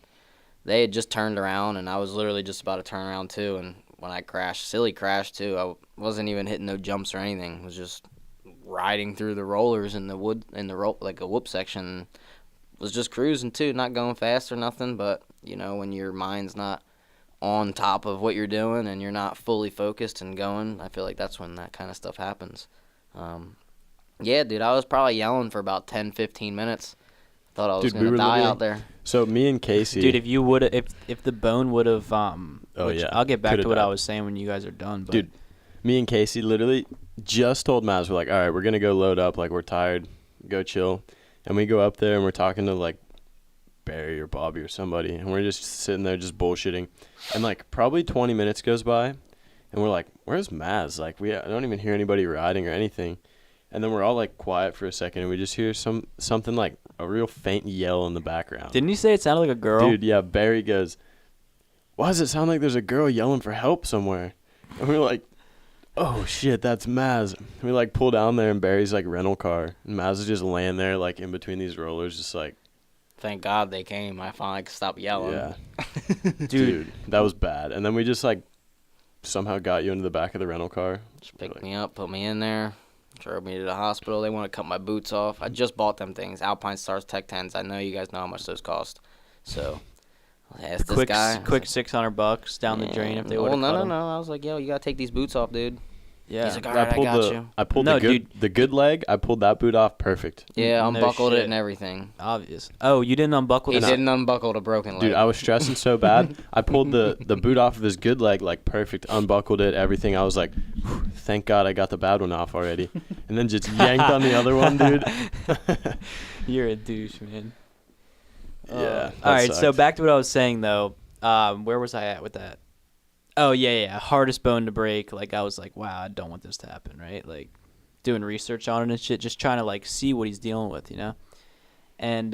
they had just turned around, and I was literally just about to turn around too, and when I crashed, silly crash too, I wasn't even hitting no jumps or anything. I was just riding through the rollers in the wood, in the rope, like a whoop section. Was just cruising too, not going fast or nothing, but you know, when your mind's not on top of what you're doing and you're not fully focused and going, I feel like that's when that kind of stuff happens. Yeah, dude, I was probably yelling for about 10-15 minutes. Thought I was going to die out there. So me and Casey, dude, if you would if the bone would have I'll get back to what I was saying when you guys are done, but dude, me and Casey literally just told Maz, we're like, all right, we're going to go load up, like we're tired, go chill. And we go up there and we're talking to like Barry or Bobby or somebody, and we're just sitting there just bullshitting. And like probably 20 minutes goes by, and we're like, where's Maz? Like I don't even hear anybody riding or anything. And then we're all like quiet for a second, and we just hear something like a real faint yell in the background. Didn't you say it sounded like a girl? Dude, yeah. Barry goes, why does it sound like there's a girl yelling for help somewhere? And we're like, oh shit, that's Maz. We like pull down there, and Barry's like rental car, and Maz is just laying there like in between these rollers, just like. Thank God they came. I finally could stop yelling. Yeah, dude, that was bad. And then we just like somehow got you into the back of the rental car. Just picked me up, put me in there, drove me to the hospital. They want to cut my boots off. I just bought them things, Alpine Stars Tech 10s. I know you guys know how much those cost. So I asked this guy. Quick $600 down the drain if they would have cut them. No. I was like, yo, you got to take these boots off, dude. Yeah. He's like, all right, I got you. I pulled No, the good leg. I pulled that boot off perfect. Yeah, No unbuckled it shit. and everything. Obvious. Oh, you didn't unbuckle He the didn't unbuckle the broken leg. Dude, I was stressing so bad. I pulled the boot off of his good leg, like perfect, unbuckled it, everything. I was like, thank God I got the bad one off already. And then just yanked on the other one, dude. You're a douche, man. Yeah. All right, so sucked. back to what I was saying, though. Where was I at with that? Oh, yeah. Hardest bone to break. Like, I was like, wow, I don't want this to happen, right? Like, doing research on it and shit, just trying to, like, see what he's dealing with, you know? And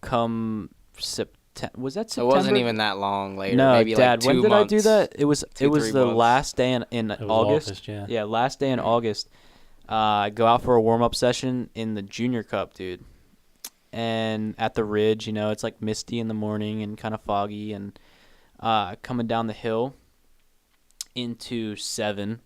come September. Was that September? It wasn't even that long later. No, maybe Dad, like 2 when did months. I do that? It was 3 the months. last day in It was August. yeah. Last day in August. I go out for a warm-up session in the Junior Cup, dude. And at the Ridge, you know, it's like misty in the morning and kind of foggy. And coming down the hill into 7.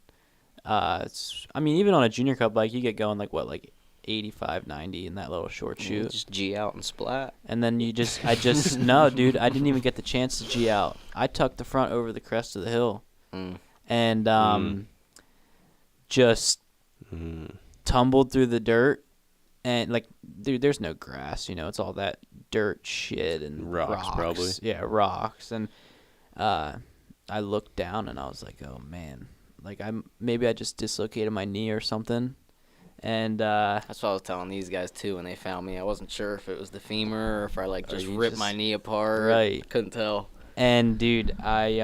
Even on a Junior Cup bike, you get going like 85, 90 in that little short shoot. Just G out and splat. And then no, dude, I didn't even get the chance to G out. I tucked the front over the crest of the hill. And just tumbled through the dirt. And, like, dude, there's no grass, you know. It's all that dirt shit and Rocks, probably. Yeah, rocks. And I looked down and I was like, oh, man. Like, maybe I just dislocated my knee or something. And that's what I was telling these guys, too, when they found me. I wasn't sure if it was the femur or if I, like, just ripped my knee apart. Right. Couldn't tell. And, dude, it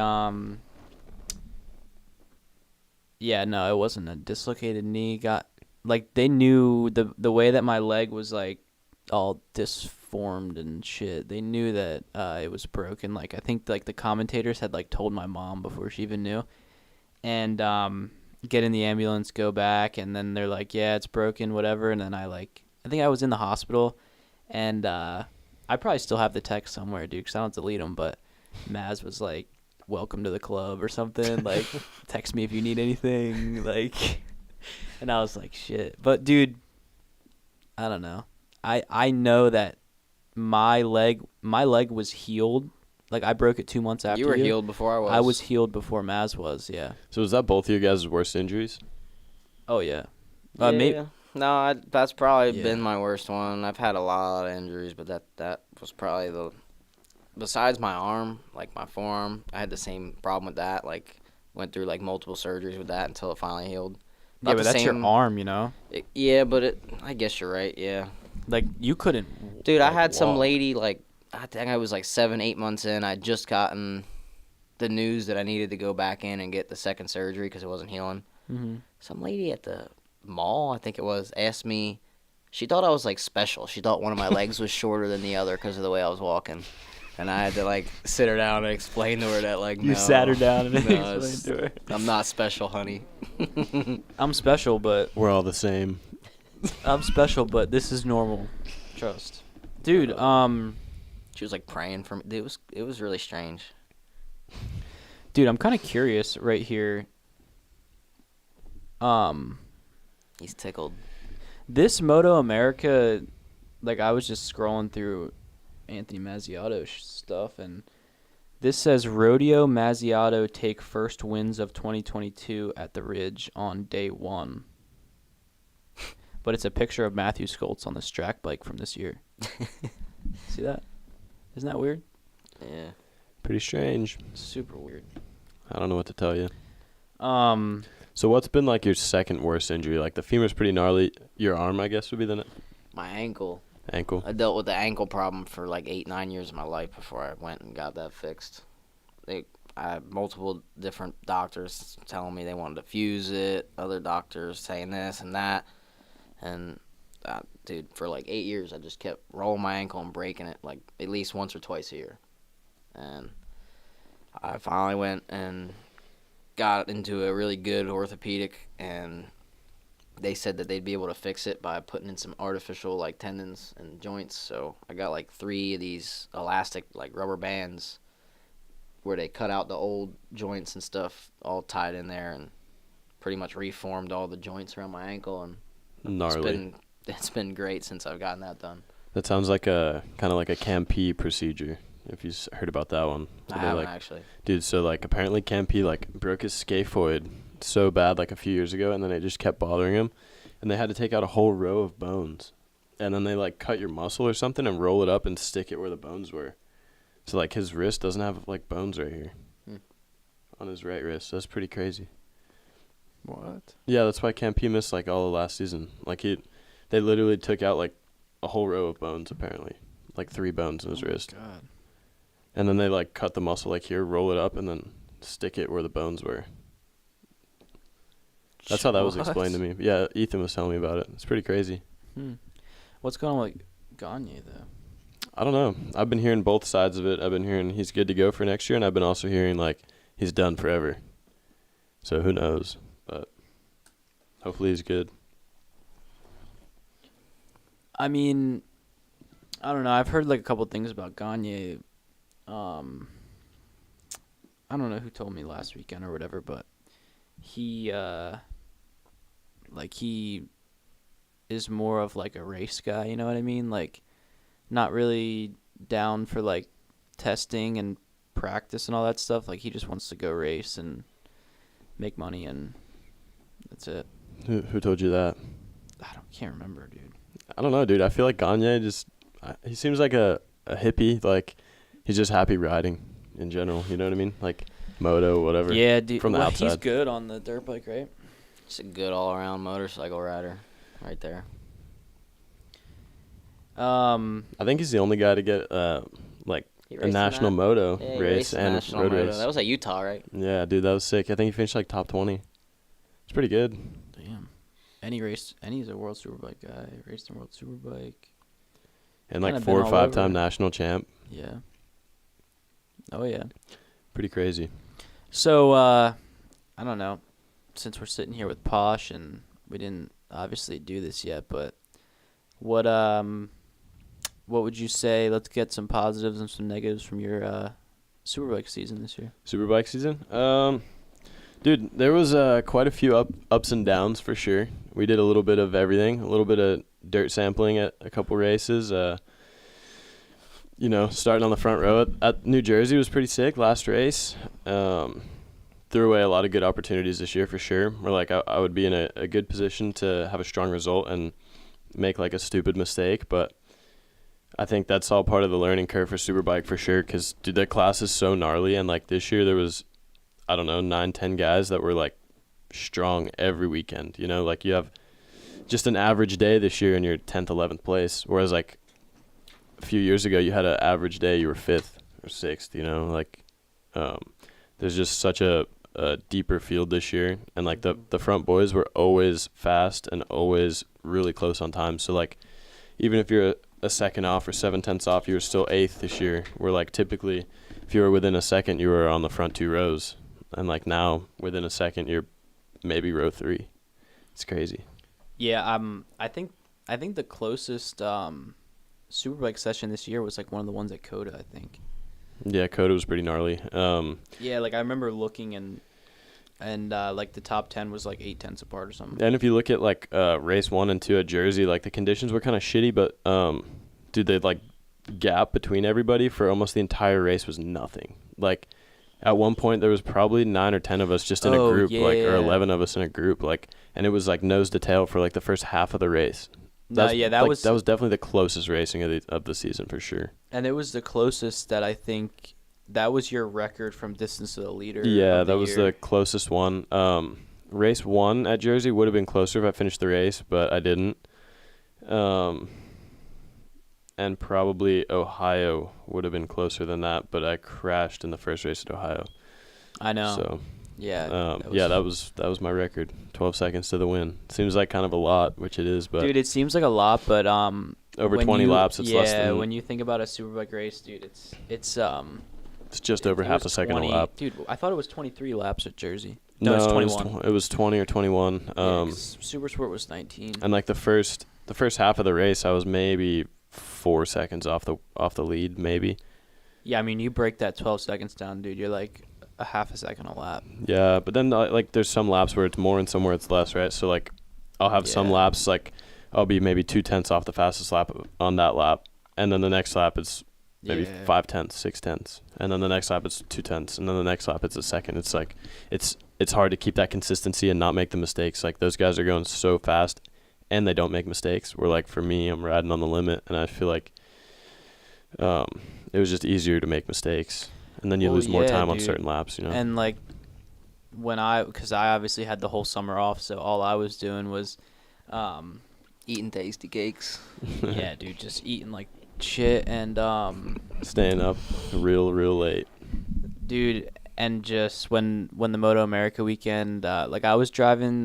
wasn't a dislocated knee. They knew the way that my leg was, like, all disformed and shit. They knew that it was broken. Like, I think, like, the commentators had, like, told my mom before she even knew. And get in the ambulance, go back, and then they're like, yeah, it's broken, whatever. And then I think I was in the hospital, and I probably still have the text somewhere, dude, because I don't delete them, but Maz was like, welcome to the club or something. Like, text me if you need anything. Like, and I was like, shit. But, dude, I don't know. I know that my leg was healed. Like, I broke it 2 months after you. You were healed before I was. I was healed before Maz was, yeah. So was that both of your guys' worst injuries? Oh, yeah. Yeah. No, that's probably been my worst one. I've had a lot of injuries, but that was probably besides my arm, like my forearm, I had the same problem with that. Like, went through, like, multiple surgeries with that until it finally healed. Yeah, but that's your arm, you know? I guess you're right, yeah. Like, you couldn't. Dude, I had some lady, like, I think I was like 7-8 months in. I'd just gotten the news that I needed to go back in and get the second surgery because it wasn't healing. Mm-hmm. Some lady at the mall, I think it was, asked me. She thought I was, like, special. She thought one of my legs was shorter than the other because of the way I was walking. And I had to, like, sit her down and explain to her that, like, You sat her down and no, explained to her. I'm not special, honey. I'm special, but We're all the same. this is normal. Trust. Dude, She was, like, praying for me. It was really strange. Dude, I'm kind of curious right here. He's tickled. This Moto America, like, I was just scrolling through Anthony Mazziotto stuff, and this says Rodeo Mazziotto take first wins of 2022 at the Ridge on day 1. But it's a picture of Matthew Skoltz on this track bike from this year. See that? Isn't that weird? Yeah. Pretty strange. Super weird. I don't know what to tell you. So what's been, like, your second worst injury? Like, the femur's pretty gnarly. Your arm, I guess, would be My ankle. ankle. I dealt with the ankle problem for like 8-9 years of my life before I went and got that fixed. I had multiple different doctors telling me they wanted to fuse it, other doctors saying this and that. And, dude, for like 8 years, I just kept rolling my ankle and breaking it like at least once or twice a year. And I finally went and got into a really good orthopedic, and they said that they'd be able to fix it by putting in some artificial, like, tendons and joints. So I got, like, 3 of these elastic, like, rubber bands where they cut out the old joints and stuff, all tied in there, and pretty much reformed all the joints around my ankle. And Gnarly. It's been great since I've gotten that done. That sounds like a kind of like a Campy procedure. If you heard about that one. I haven't actually. Dude, so like apparently Campy like broke his scaphoid so bad like a few years ago, and then it just kept bothering him, and they had to take out a whole row of bones, and then they like cut your muscle or something and roll it up and stick it where the bones were. So like his wrist doesn't have like bones right here on his right wrist. That's pretty crazy. What? Yeah, that's why Campy missed like all of last season. Like they literally took out like a whole row of bones apparently, like 3 bones in his wrist. God. And then they like cut the muscle like here, roll it up, and then stick it where the bones were. That's how that was explained to me. Yeah, Ethan was telling me about it. It's pretty crazy. What's going on with Gagne though? I don't know. I've been hearing both sides of it. I've been hearing he's good to go for next year, and I've been also hearing like he's done forever. So who knows? But hopefully he's good. I mean, I don't know. I've heard like a couple things about Gagne. I don't know who told me last weekend or whatever, but he is more of like a race guy, you know what I mean? Like not really down for like testing and practice and all that stuff. Like he just wants to go race and make money, and that's it. Who told you that? Can't remember, dude. I don't know, dude. I feel like Gagne he seems like a hippie. Like he's just happy riding in general. You know what I mean? Like moto, whatever. Yeah, dude. From the outside. He's good on the dirt bike, right? He's a good all-around motorcycle rider right there. I think he's the only guy to get like He a raced in national that? moto Yeah, he race raced in and national road moto. race. That was at Utah, right? Yeah, dude, that was sick. I think he finished like top 20. It's pretty good. Damn. And he's a World Superbike guy. Raced in World Superbike. And like Kinda 4 or been all 5 time over. national champ. Yeah. Oh, yeah. Pretty crazy. So, I don't know. Since we're sitting here with Posh, and we didn't obviously do this yet, but what would you say? Let's get some positives and some negatives from your Superbike season this year. Superbike season? Dude, there was quite a few ups and downs for sure. We did a little bit of everything, a little bit of dirt sampling at a couple races. Starting on the front row at New Jersey was pretty sick. Last race, threw away a lot of good opportunities this year for sure. Where like I would be in a good position to have a strong result and make like a stupid mistake, but I think that's all part of the learning curve for Superbike for sure. Because dude, the class is so gnarly, and like this year there was, I don't know, 9-10 guys that were like strong every weekend. You know, like you have just an average day this year and you're 10th, 11th place, whereas like a few years ago you had an average day, you were 5th or 6th. You know, like there's just such a deeper field this year, and like the front boys were always fast and always really close on time. So like even if you're a second off or 7/10 off, you were still 8th this year. Where like typically if you were within a second, you were on the front 2 rows, and like now within a second you're maybe row 3. It's crazy. Yeah, I think the closest Superbike session this year was like one of the ones at Coda, I think. Yeah, Coda was pretty gnarly. Yeah, like I remember looking and like the top 10 was like 8/10 apart or something. And if you look at like race 1 and 2 at Jersey, like the conditions were kind of shitty, but dude, they like gap between everybody for almost the entire race was nothing. Like at one point there was probably 9 or 10 of us just in a group, like, or 11 of us in a group, like, and it was like nose to tail for like the first half of the race. That was definitely the closest racing of the season for sure. And it was the closest that I think that was your record from distance to the leader. Yeah, that was the closest one. Race 1 at Jersey would have been closer if I finished the race, but I didn't. And probably Ohio would have been closer than that, but I crashed in the first race at Ohio. I know. So yeah, that was my record. 12 seconds to the win. Seems like kind of a lot, which it is, but dude, it seems like a lot, but over 20 laps, it's less than. Yeah, when you think about a Superbike race, dude, it's just over half a second a lap. Dude, I thought it was 23 laps at Jersey. No, it's 21. It was 20 or 21. Super Sport was 19. And like the first half of the race, I was maybe 4 seconds off the lead, maybe. Yeah, I mean, you break that 12 seconds down, dude. You're like a half a second a lap. Yeah, but then like there's some laps where it's more and some where it's less, right? So like I'll have some laps like I'll be maybe 2/10 off the fastest lap on that lap, and then the next lap it's maybe 5/10, 6/10, and then the next lap it's 2/10, and then the next lap it's a second. It's like it's hard to keep that consistency and not make the mistakes. Like those guys are going so fast, and they don't make mistakes. Where like for me, I'm riding on the limit, and I feel like it was just easier to make mistakes, and then you lose more time on certain laps, you know. And like because I obviously had the whole summer off, so all I was doing was eating tasty cakes. yeah, dude, just eating like shit and staying up real late, dude. And just when the Moto America weekend, like I was driving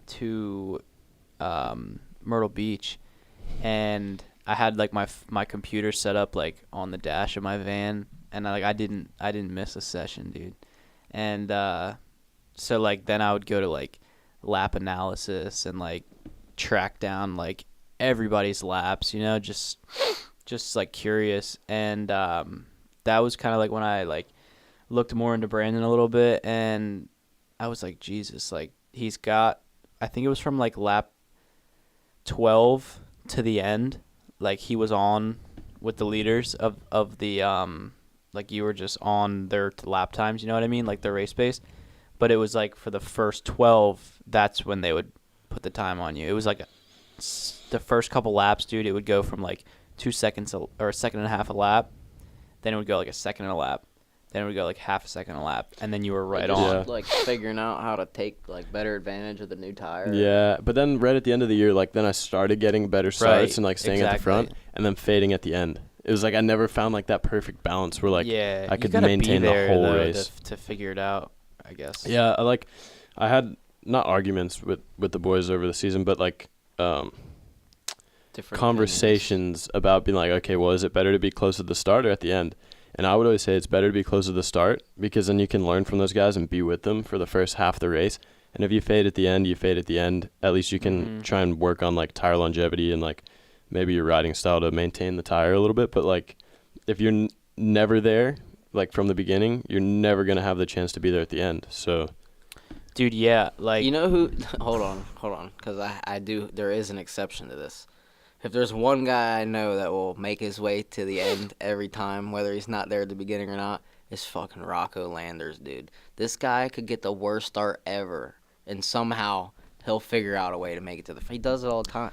to Myrtle Beach, and I had like my computer set up like on the dash of my van, and I didn't miss a session, dude. And so like then I would go to like lap analysis and like track down like everybody's laps, you know, just like curious. And that was kind of like when I like looked more into Brandon a little bit, and I was like, Jesus, like he's got, I think it was from like lap 12 to the end, like he was on with the leaders of the like you were just on their lap times, you know what I mean, like the race pace. But it was like for the first 12, that's when they would put the time on you. It was like the first couple laps, dude, it would go from like 2 seconds or a second and a half a lap, then it would go like a second a lap, then it would go like half a second a lap, and then you were right on. Yeah. Like figuring out how to take like better advantage of the new tire. Yeah, but then right at the end of the year, like then I started getting better starts and like staying at the front, and then fading at the end. It was like I never found like that perfect balance where like I could maintain the whole race to figure it out, I guess. Yeah, I had not arguments with the boys over the season, but like different conversations about being like, okay, well, is it better to be close to the start or at the end? And I would always say it's better to be close to the start, because then you can learn from those guys and be with them for the first half of the race. And if you fade at the end, you fade at the end. At least you can try and work on like tire longevity and like maybe your riding style to maintain the tire a little bit. But like if you're never there, like from the beginning, you're never going to have the chance to be there at the end. So, dude, yeah, like, you know who, hold on, because I do, there is an exception to this. If there's one guy I know that will make his way to the end every time, whether he's not there at the beginning or not, it's fucking Rocco Landers, dude. This guy could get the worst start ever, and somehow he'll figure out a way to make it to the front. He does it all the time.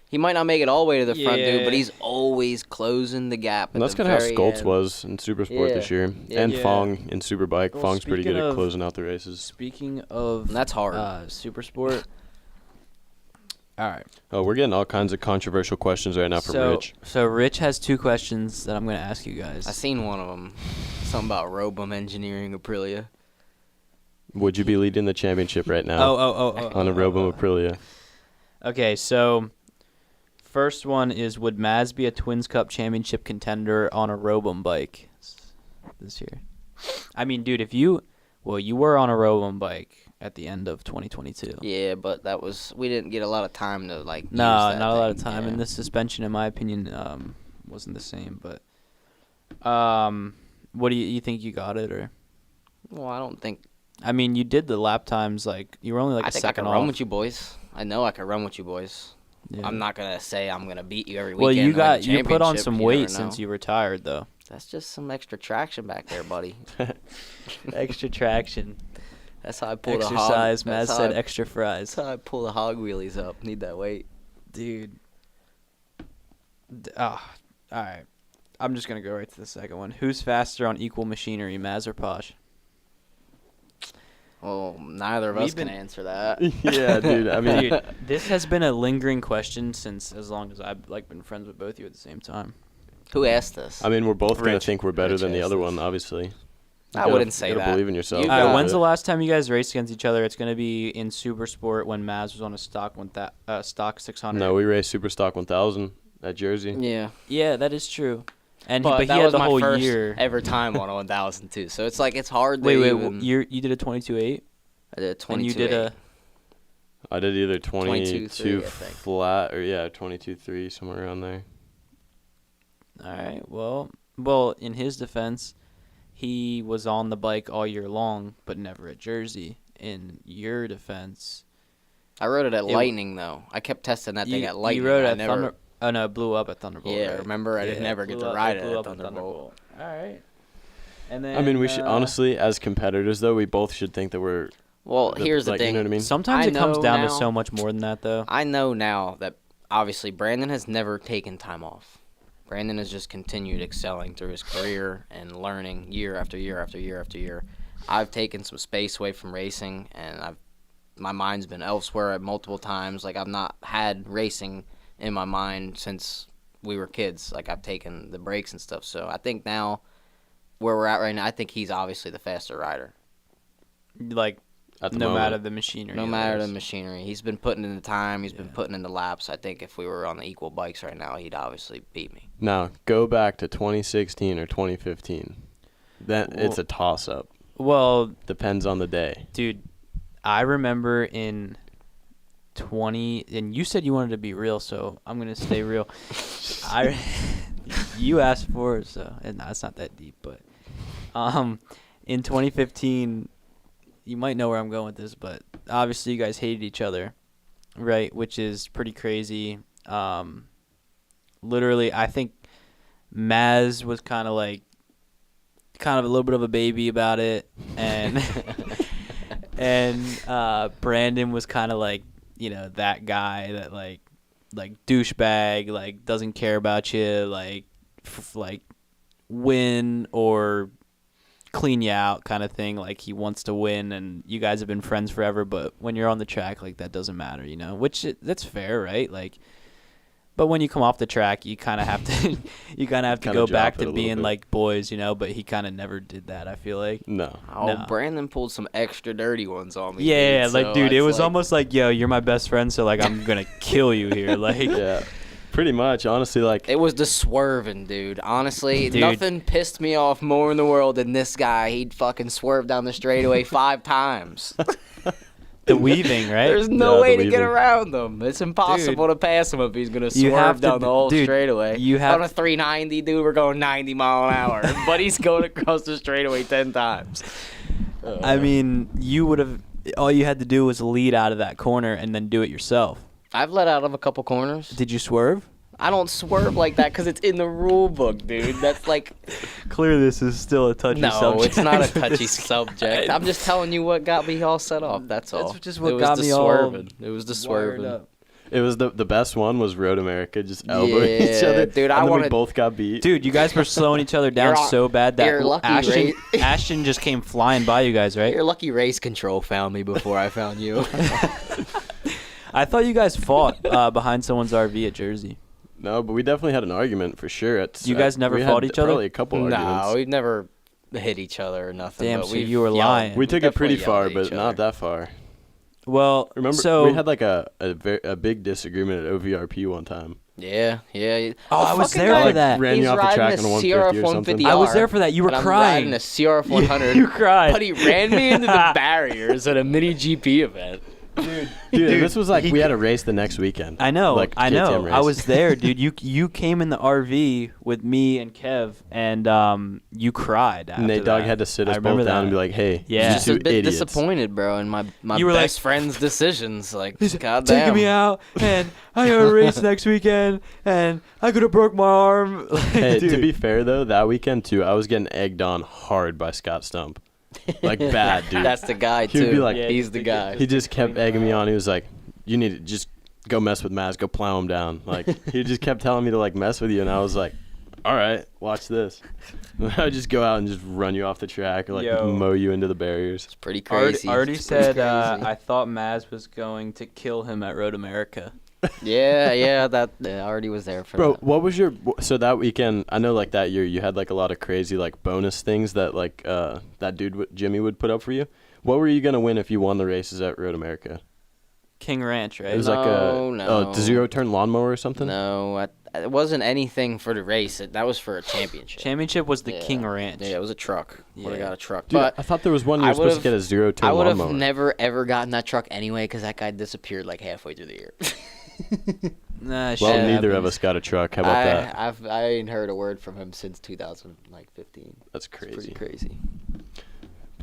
He might not make it all the way to the front, dude, but he's always closing the gap. And that's kind of how Skoltz was in Supersport this year, and Fong in Superbike. Well, Fong's pretty good at closing out the races. Speaking of, and that's hard. Supersport. All right. Oh, we're getting all kinds of controversial questions right now from Rich. So Rich has 2 questions that I'm going to ask you guys. I seen one of them. Something about Robum Engineering Aprilia. Would you be leading the championship right now? On a Robum Aprilia. Okay, so first one is, would Maz be a Twins Cup championship contender on a Robum bike this year? I mean, dude, you were on a Robum bike at the end of 2022. Yeah, but we didn't get a lot of time to like. No, not a lot of time, and the suspension, in my opinion, wasn't the same. But what do you think, you got it, or? Well, I don't think. I mean, you did the lap times, like you were only like a second off. I think I can run with you boys. I know I can run with you boys. Yeah. I'm not gonna say I'm gonna beat you every weekend. Well, you put on some weight since you retired, though. That's just some extra traction back there, buddy. Extra traction. That's how I pull exercise. The hog. Maz said extra fries. That's how I pull the hog wheelies up. Need that weight, dude. All right. I'm just gonna go right to the second one. Who's faster on equal machinery, Maz or Posh? Well, neither of us can answer that. Yeah, dude. I mean, dude, this has been a lingering question since as long as I've like been friends with both of you at the same time. Who asked this? I mean, we're both gonna think we're better than the other one, obviously. I wouldn't say that. Believe in yourself. When's the last time you guys raced against each other? It's going to be in Supersport when Maz was on a stock 600. No, we raced Super Stock 1000 at Jersey. Yeah. Yeah, that is true. And but he had the whole first year. Ever time on a 1000 too. So it's like it's hard to you did a 22.8? I did a 22.8. And you did I did either 22 flat or 22.3, somewhere around there. All right. Well, Well, in his defense, he was on the bike all year long, but never at Jersey. In your defense, I rode it at Lightning though. I kept testing that thing at Lightning. You rode it at Thunder. Oh no, it blew up at Thunderbolt. Yeah, right? remember I didn't never get to ride it at Thunderbolt. All right. And then I mean, we should honestly, as competitors though, we both should think that we're. Well, here's the thing. You know what I mean? Sometimes it comes down to so much more than that, though. I know now that obviously Brandon has never taken time off. Brandon has just continued excelling through his career and learning year after year after year after year. I've taken some space away from racing, and my mind's been elsewhere at multiple times. Like, I've not had racing in my mind since we were kids. Like, I've taken the breaks and stuff. So I think now, where we're at right now, I think he's obviously the faster rider. Like, no matter the machinery. No matter the machinery. He's been putting in the time. He's been putting in the laps. I think if we were on the equal bikes right now, he'd obviously beat me. Now, go back to 2016 or 2015. It's a toss-up. Well, depends on the day. Dude, I remember in 20, and you said you wanted to be real, so I'm going to stay real. You asked for it, so and it's not that deep, but in 2015, you might know where I'm going with this, but obviously you guys hated each other, right? Which is pretty crazy. Literally, I think Maz was kind of a little bit of a baby about it, and Brandon was kind of like, you know, that guy that like douchebag, like doesn't care about you, like win or clean you out kind of thing. Like, he wants to win, and you guys have been friends forever, but when you're on the track, like, that doesn't matter, you know, which that's fair, right? Like, but when you come off the track, you kind of have to go back to being like boys, you know, but he kind of never did that, I feel like. No. Brandon pulled some extra dirty ones on me. Yeah, dude, like, dude, it was almost like, yo, you're my best friend, so, like, I'm going to kill you here. Like, yeah. Pretty much, honestly, like... It was the swerving, dude. Honestly, nothing pissed me off more in the world than this guy. He'd fucking swerve down the straightaway 5 times. The weaving, right? There's no way to get around them. It's impossible to pass him if he's going to swerve down the whole straightaway. On a 390, dude, we're going 90 mile an hour. But he's going across the straightaway 10 times. I mean, all you had to do was lead out of that corner and then do it yourself. I've let out of a couple corners. Did you swerve? I don't swerve like that because it's in the rule book, dude. That's like... Clearly, this is still a touchy subject. No, it's not a touchy subject. I'm just telling you what got me all set off. That's all. That's just what got me swerving. It was the swerving. It was the best one was Road America, just elbowing each other. Dude, we both got beat. Dude, you guys were slowing each other down so bad that Ashton just came flying by you guys, right? Your lucky race control found me before I found you. I thought you guys fought behind someone's RV at Jersey. No, but we definitely had an argument for sure. You guys never fought each other? Probably a couple arguments. No, we've never hit each other or nothing. Damn, so you were lying. We took it pretty far, but not that far. Well, remember, we had like a big disagreement at OVRP one time. Yeah. Oh, I was there for that. Ran you off the track in a 150 or something. I was there for that. You were crying. I'm riding a CRF 100. You cried. But he ran me into the barriers at a mini GP event. Dude, this was like we had a race the next weekend. I know. Like, I know. I was there, dude. You came in the RV with me and Kev, and you cried after Nate Dogg had to sit us both down and be like, "Hey, yeah, just a bit disappointed, bro, in my best friend's decisions. Like, goddamn, taking me out, and I got a race next weekend, and I could have broke my arm." Hey, to be fair though, that weekend too, I was getting egged on hard by Scott Stump. Like, bad, dude. That's the guy, too. He'd be like, he's the guy. He just kept egging me on. He was like, you need to just go mess with Maz. Go plow him down. Like, he just kept telling me to, like, mess with you. And I was like, all right, watch this. And I would just go out and just run you off the track or, like, mow you into the barriers. It's pretty crazy. Artie said, I thought Maz was going to kill him at Road America. Yeah, Artie was there for that. Bro, what was so that weekend, I know, like, that year you had, like, a lot of crazy, like, bonus things that, like, that dude, Jimmy, would put up for you. What were you going to win if you won the races at Road America? King Ranch, right? It was a zero-turn lawnmower or something? No, it wasn't anything for the race. That was for a championship. Championship was the King Ranch. Yeah, it was a truck. Would have got a truck. Dude, but I thought there was one you were supposed to get a zero-turn lawnmower. I would have never, ever gotten that truck anyway because that guy disappeared, like, halfway through the year. Nah, shit Well, neither of happens. us got a truck. How about that? I ain't heard a word from him since 2015. That's It's crazy. pretty crazy.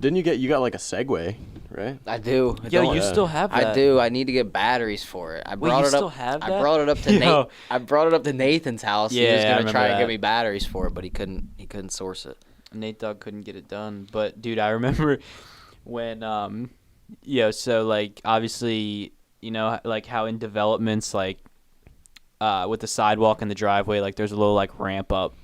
Didn't you got like a Segway, right? I do. Yo, don't- you yeah. still have that? I do. I need to get batteries for it. I Wait, brought you it still up. have that? I brought it up to Yo. Nate. I brought it up to Nathan's house. He Yeah, was I gonna remember try and that. get me batteries for it, but he couldn't. He couldn't source it. Nate Dogg couldn't get it done. But dude, I remember when so like obviously, you know, like how in developments like with the sidewalk and the driveway, like there's a little like ramp up.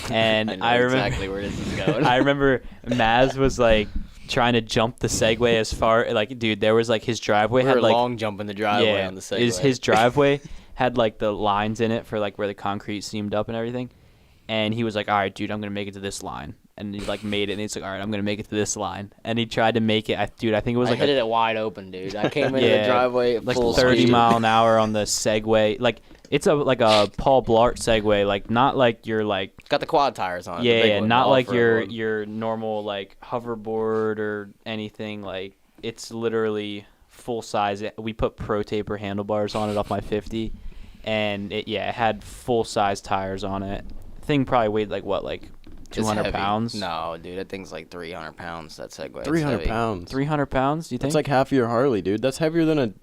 And I know I remember exactly where this is going. I remember Maz was like trying to jump the Segway as far like dude, there was like his driveway we had were like long jumping the driveway on the Segway. his driveway had like the lines in it for like where the concrete seamed up and everything. And he was like, all right, dude, I'm going to make it to this line. And he like made it. And he's like, all right, I'm going to make it to this line. And he tried to make it. I think it was I like hit it wide open, dude. I came into Yeah, the driveway at like full 30 speed. mile an hour on the Segway. Like it's like a Paul Blart Segway. Like not like your like, It's got the quad tires on it. the big yeah, one, not the like off-road one. your normal like hoverboard or anything. Like it's literally full size. We put Pro Taper handlebars on it off my 50. And it had full size tires on it. Thing probably weighed like what, like It's 200 heavy. pounds? No, dude, that thing's like 300 pounds. That Segway. It's 300 heavy. pounds. 300 pounds, do you think? That's like half of your Harley, dude. That's heavier than a.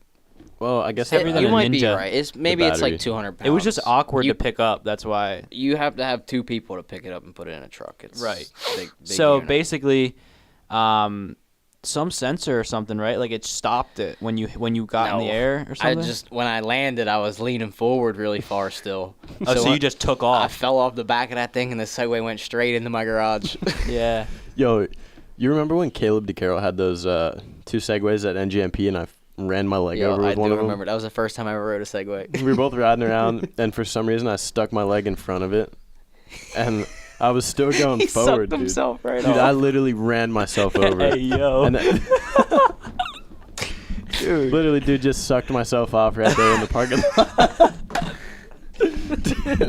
Well, I guess heavier than you a might be Ninja. right. It's maybe it's battery. like 200 pounds. It was just awkward You- to pick up. That's why. You have to have two people to pick it up and put it in a truck. It's Right. Big So unit. basically, some sensor or something, right? Like it stopped it when you got in the No. air or I something. just when I landed, I was leaning forward really far still. so I- you just took I off. fell off the back of that thing and the Segway went straight into my garage. Yeah. Yo, you remember when Caleb DeCarroll had those two Segways at NGMP and I ran my leg over Yo, with I one do of them? remember. That was the first time I ever rode a Segway. We were both riding around, and for some reason I stuck my leg in front of it, and I was still going He forward, sucked dude. himself right Dude, off. I literally ran myself over. Hey, yo. And Dude. literally, dude, just sucked myself off right there in the parking lot.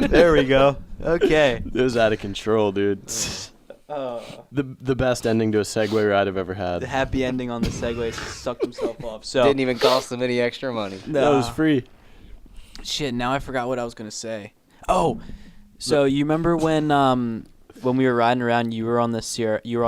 There we go. Okay. It was out of control, dude. The best ending to a Segway ride I've ever had. The happy ending on the Segway sucked himself off. So Didn't even cost them any extra money. That was free. Shit, now I forgot what I was gonna say. Oh, so you remember when we were riding around, you were on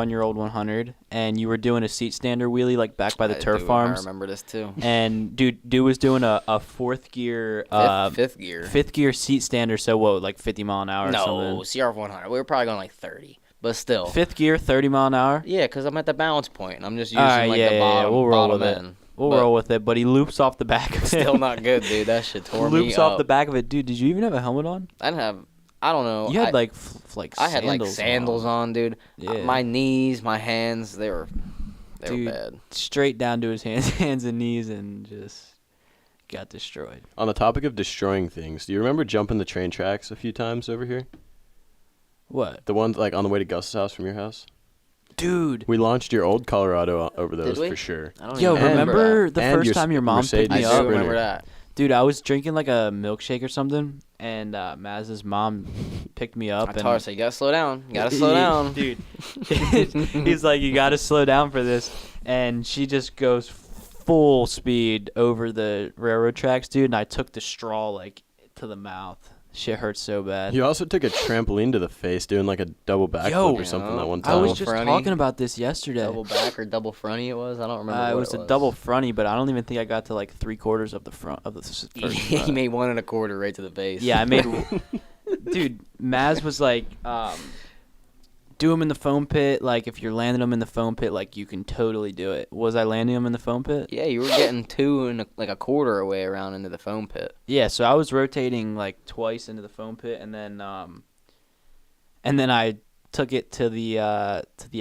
your old 100, and you were doing a seat stander wheelie like back by the turf I farms. remember this too. And dude was doing a fourth gear, Fifth gear. fifth gear seat stander. So what, like 50 mile an hour? Or No, something? CR100. We were probably going like 30, but still. Fifth gear, 30 mile an hour. Yeah, because I'm at the balance point. And I'm just using Alright, like yeah, the yeah, bottom, we'll roll bottom with it. end. We'll But roll with it. But he loops off the back of it. Still not good, dude. That shit tore me loops off up. the back of it, dude. Did you even have a helmet on? I don't know. You had I I had like sandals on, dude. Yeah. My knees, my hands, they were Dude. bad. Straight down to his hands and knees, and just got destroyed. On the topic of destroying things, do you remember jumping the train tracks a few times over here? What, The ones like on the way to Gus's house from your house? dude? We launched your old Colorado over those we? for sure. I don't Yo, even remember that. the And first your time your mom picked Mercedes me I up? do remember Sprinter. that. Dude, I was drinking like a milkshake or something, and Maz's mom picked me up. I told her, so you gotta slow down. You gotta slow Yeah, down. dude. He's like, you gotta slow down for this, and she just goes full speed over the railroad tracks, dude. And I took the straw like to the mouth. Shit hurts so bad. You also took a trampoline to the face doing like a double backflip Yo. or something Yeah. that one I time. was Double just fronty. talking about this yesterday. Double back or double fronty it was. I don't remember. It what was a double fronty, but I don't even think I got to like 3/4 of the front of the first. He made 1 1/4 right to the base. Yeah, I made. Dude, Maz was like, do them in the foam pit. Like, if you're landing them in the foam pit, like, you can totally do it. Was I landing them in the foam pit? Yeah, you were getting 2 and like a quarter away around into the foam pit. Yeah, so I was rotating like twice into the foam pit, and then I took it to the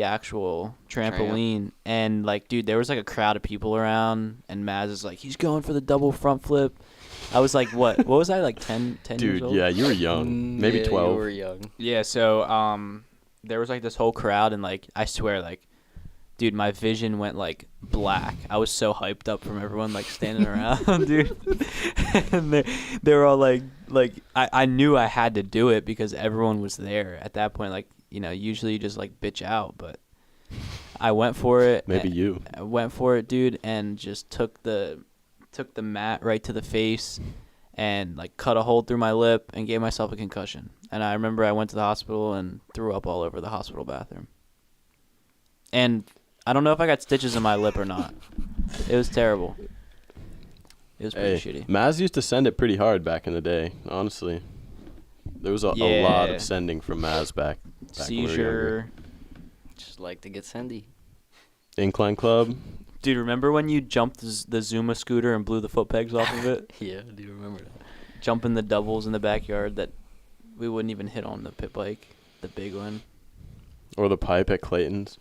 actual trampoline, and like, dude, there was like a crowd of people around, and Maz is like, he's going for the double front flip. I was like, what was I, like 10 years Dude, old? yeah, you were young. Maybe yeah, 12. You were young. Yeah, so there was like this whole crowd, and like, I swear, like, dude, my vision went like black. I was so hyped up from everyone like standing around, dude. And they were all like I knew I had to do it because everyone was there at that point. Like, you know, usually you just like bitch out, but I went for it. Maybe you. I went for it, dude, and just took the mat right to the face, and like cut a hole through my lip and gave myself a concussion. And I remember I went to the hospital and threw up all over the hospital bathroom. And I don't know if I got stitches in my lip or not. It was terrible. It was pretty shitty. Maz used to send it pretty hard back in the day, honestly. There was a lot of sending from Maz back Seizure. Just like to get sendy. Incline Club. Dude, remember when you jumped the Zuma scooter and blew the foot pegs off of it? Yeah, I do remember that. Jumping the doubles in the backyard that we wouldn't even hit on the pit bike, the big one. Or the pipe at Clayton's.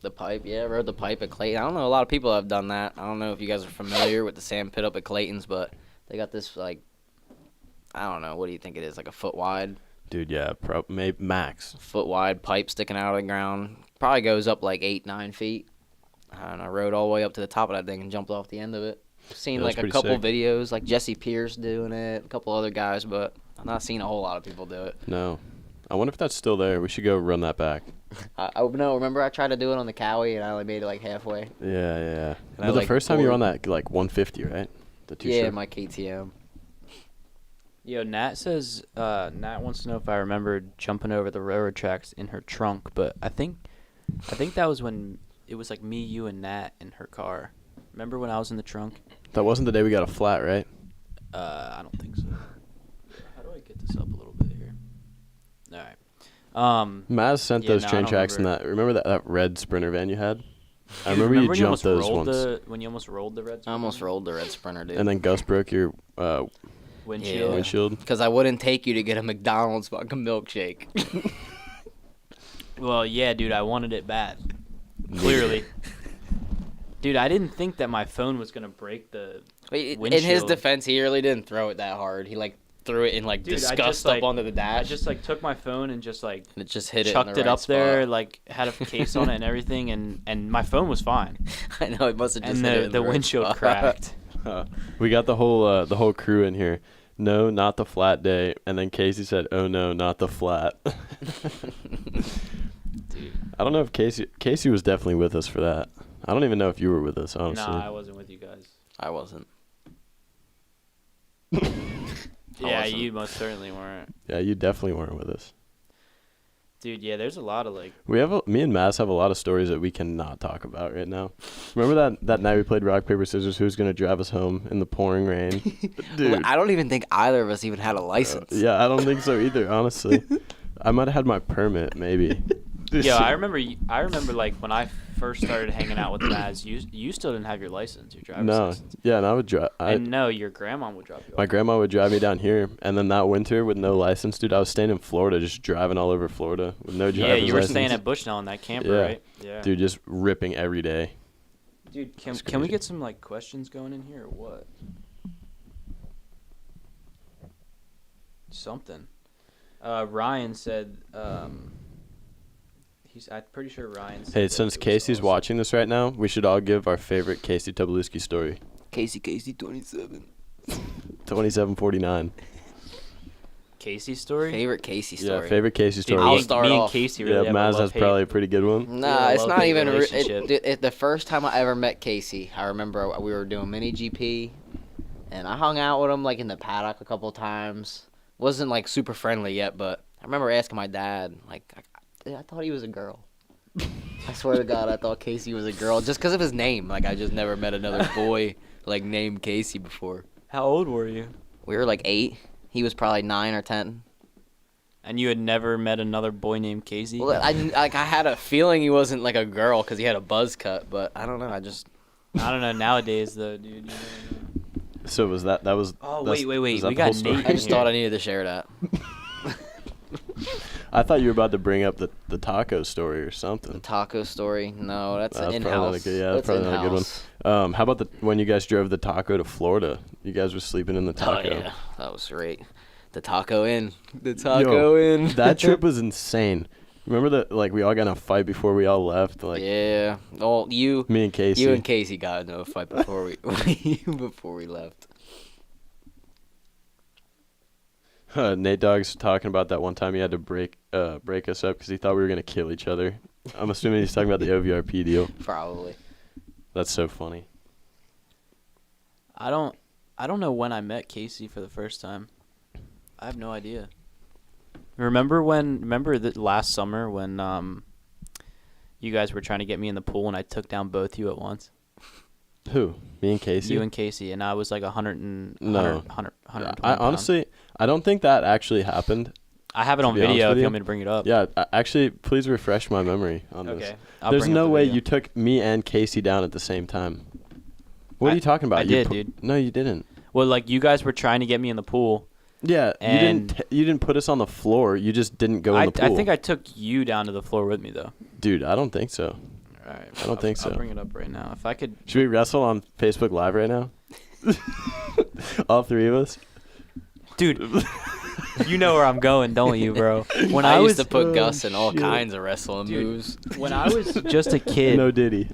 The pipe, yeah, I rode the pipe at Clayton. I don't know, a lot of people have done that. I don't know if you guys are familiar with the sand pit up at Clayton's, but they got this, like, I don't know, what do you think it is, like a foot wide? Dude, yeah, maybe max. Foot wide pipe sticking out of the ground. Probably goes up like 8-9 feet. And I rode all the way up to the top of that thing and jumped off the end of it. Seen like a couple videos, like Jesse Pierce doing it, a couple other guys, but I've not seen a whole lot of people do it. No. I wonder if that's still there. We should go run that back. No, remember I tried to do it on the Cowie and I only made it like halfway. Yeah. And But the first time you were on that, like 150, right? Yeah, my KTM. Yo, Nat says, Nat wants to know if I remembered jumping over the railroad tracks in her trunk, but I think that was when it was like me, you, and Nat in her car. Remember when I was in the trunk? That wasn't the day we got a flat, right? I don't think so. How do I get this up a little bit here? All right. Maz sent those train tracks in that. Remember that red Sprinter van you had? I remember you jumped those once. When you almost rolled the red Sprinter? I almost rolled the red Sprinter, dude. And then Gus broke your windshield. Because I wouldn't take you to get a McDonald's fucking milkshake. Well, yeah, dude, I wanted it bad. Clearly. Dude, I didn't think that my phone was going to break the windshield. In his defense, he really didn't throw it that hard. He, like, threw it in, like, disgust up onto the dash. I just, like, took my phone and just, like, and it just hit chucked it up there, like, had a case on it and everything, and my phone was fine. I know, it must have just hit it in the windshield cracked. We got the whole crew in here. No, not the flat day. And then Casey said, oh, no, not the flat. Dude. I don't know if Casey was definitely with us for that. I don't even know if you were with us, honestly. No, I wasn't with you guys. I wasn't. Yeah, you most certainly weren't. Yeah, you definitely weren't with us. Dude, yeah, there's a lot of, like... Me and Maz have a lot of stories that we cannot talk about right now. Remember that night we played rock, paper, scissors, who was going to drive us home in the pouring rain? Dude. I don't even think either of us even had a license. Yeah, I don't think so either, honestly. I might have had my permit, maybe. Yeah, I remember, like, when I first started hanging out with Maz, you still didn't have your license, your driver's license. Yeah, and I would drive. And no, your grandma would drop you off. My grandma would drive me down here, and then that winter with no license, dude, I was staying in Florida, just driving all over Florida with no driver's license. Yeah, you were staying at Bushnell in that camper, right? Yeah. Dude, just ripping every day. Dude, can we get some, like, questions going in here or what? Something. Ryan said, I'm pretty sure Ryan said... Hey, since Casey's watching this right now, we should all give our favorite Casey Tobolewski story. Casey 27. 2749. Casey's story? Favorite Casey story. Yeah, favorite Casey story. I'll start me off. And Casey really Maz has probably a pretty good one. Nah, it's not even... the first time I ever met Casey, I remember we were doing mini GP, and I hung out with him, like, in the paddock a couple times. Wasn't, like, super friendly yet, but I remember asking my dad, like... I thought he was a girl. I swear to God, I thought Casey was a girl just because of his name. Like, I just never met another boy, like, named Casey before. How old were you? We were, like, 8. He was probably 9 or 10. And you had never met another boy named Casey? Well, I had a feeling he wasn't, like, a girl because he had a buzz cut, but I don't know. I don't know. Nowadays, though, dude. You know. So was that was... Oh, wait. We got Nate in I just thought I needed to share that. I thought you were about to bring up the taco story or something. The taco story? No, that's an That's in-house. probably not a good one. How about when you guys drove the taco to Florida? You guys were sleeping in the taco. Oh, yeah. That was great. The Taco Inn. The Taco Inn. That trip was insane. Remember that? Like, we all got in a fight before we all left. Like, yeah. Oh, me and Casey. You and Casey got into a fight before we left. Nate Dogg's talking about that one time he had to break us up because he thought we were gonna kill each other. I'm assuming he's talking about the OVRP deal. Probably. That's so funny. I don't I don't know when I met Casey for the first time. I have no idea. Remember that last summer when you guys were trying to get me in the pool and I took down both you at once? Who? Me and Casey? You and Casey, and I was like 100 No. 120 Honestly, I don't think that actually happened. I have it on video if you want me to bring it up. Yeah, actually, please refresh my memory on this. Okay. There's no way you took me and Casey down at the same time. What are you talking about? I did, dude. No, you didn't. Well, like you guys were trying to get me in the pool. Yeah, you didn't put us on the floor. You just didn't go in the pool. I think I took you down to the floor with me though. Dude, I don't think so. All right. I don't think so. I'll bring it up right now. If I could. Should we wrestle on Facebook Live right now? All three of us? Dude, you know where I'm going, don't you, bro? When I used to put Gus in all kinds of wrestling moves. When I was just a kid. No Diddy.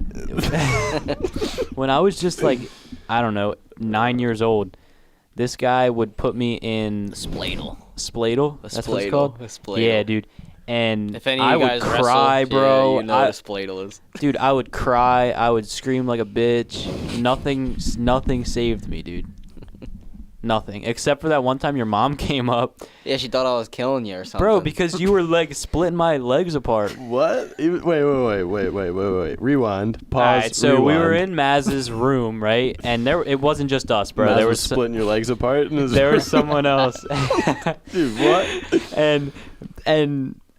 When I was just like, I don't know, 9 years old, this guy would put me in Spladle. Spladle? That's what it's Spladle. called? A Spladle. Yeah, dude. And if any I of you would guys cry, wrestle, bro. Yeah, you know what a Spladle is. Dude, I would cry. I would scream like a bitch. Nothing saved me, dude. Nothing. Except for that one time your mom came up. Yeah, she thought I was killing you or something. Bro, because you were like splitting my legs apart. What? Wait. Rewind. Pause. All right, so rewind. we were in Maz's room, right? And it wasn't just us, bro. Maz there was was splitting your legs apart. there was someone else. Dude, what? And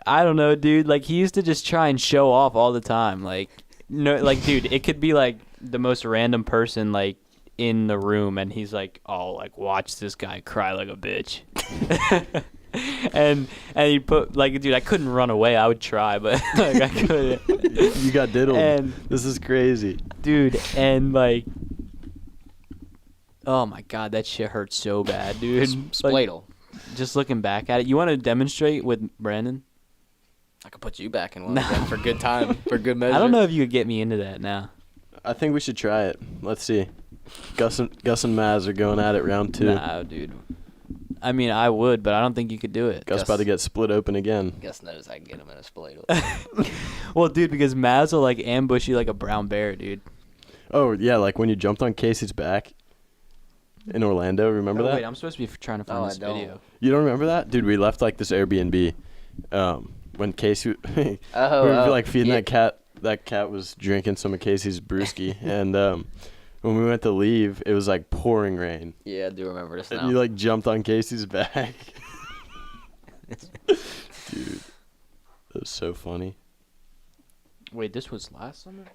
I don't know, dude. Like he used to just try and show off all the time. Like no, like dude, it could be like the most random person like in the room, and he's like, "Oh, like watch this guy cry like a bitch." and he put like, dude, I couldn't run away. I would try, but like I couldn't. You got diddled. And this is crazy, dude. And like, oh my god, that shit hurt so bad, dude. Spladle. Like, just looking back at it, you want to demonstrate with Brandon? I could put you back in one again for good time, for good measure. I don't know if you could get me into that now. I think we should try it. Let's see. Gus and Maz are going at it round 2. Nah, dude. I mean, I would, but I don't think you could do it. Gus about to get split open again. Gus knows I can get him in a Spladle. Well, dude, because Maz will like ambush you like a brown bear, dude. Oh yeah, like when you jumped on Casey's back in Orlando. Remember that? Wait, I'm supposed to be trying to find this video. You don't remember that, dude? We left like this Airbnb when Casey we Oh, were like feeding that cat. That cat was drinking some of Casey's brewski, and when we went to leave, it was like pouring rain. Yeah, I do remember this now. And you like jumped on Casey's back. Dude, that was so funny. Wait, this was last summer?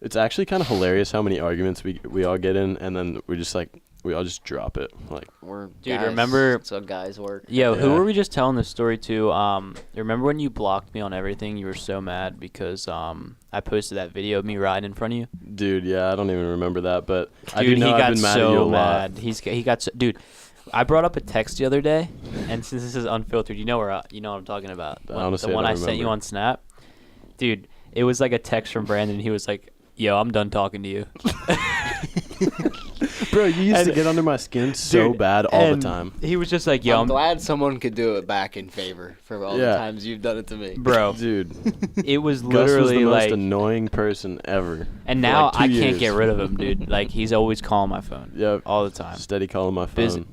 It's actually kind of hilarious how many arguments we all get in, and then we all just drop it. Like, dude, remember? That's how guys work. Yo, who were we just telling this story to? Remember when you blocked me on everything? You were so mad because I posted that video of me riding in front of you. Dude, yeah, I don't even remember that, but Dude, I do know he I've got been mad so at you a mad. lot. He got so, dude. I brought up a text the other day, and since this is unfiltered, you know what I'm talking about. Honestly, the one I I don't sent you remember. on Snap, dude. It was like a text from Brandon. He was like, "Yo, I'm done talking to you." Bro, you used to get under my skin so Dude, bad all the and time. He was just like, "Yo, I'm glad someone could do it back in favor for all the times you've done it to me." bro." Dude, It was Gus was literally the most like, annoying person ever. and for now like 2 I can't years. get rid of him, dude. Like he's always calling my phone. Yep. all the time. Steady calling my phone.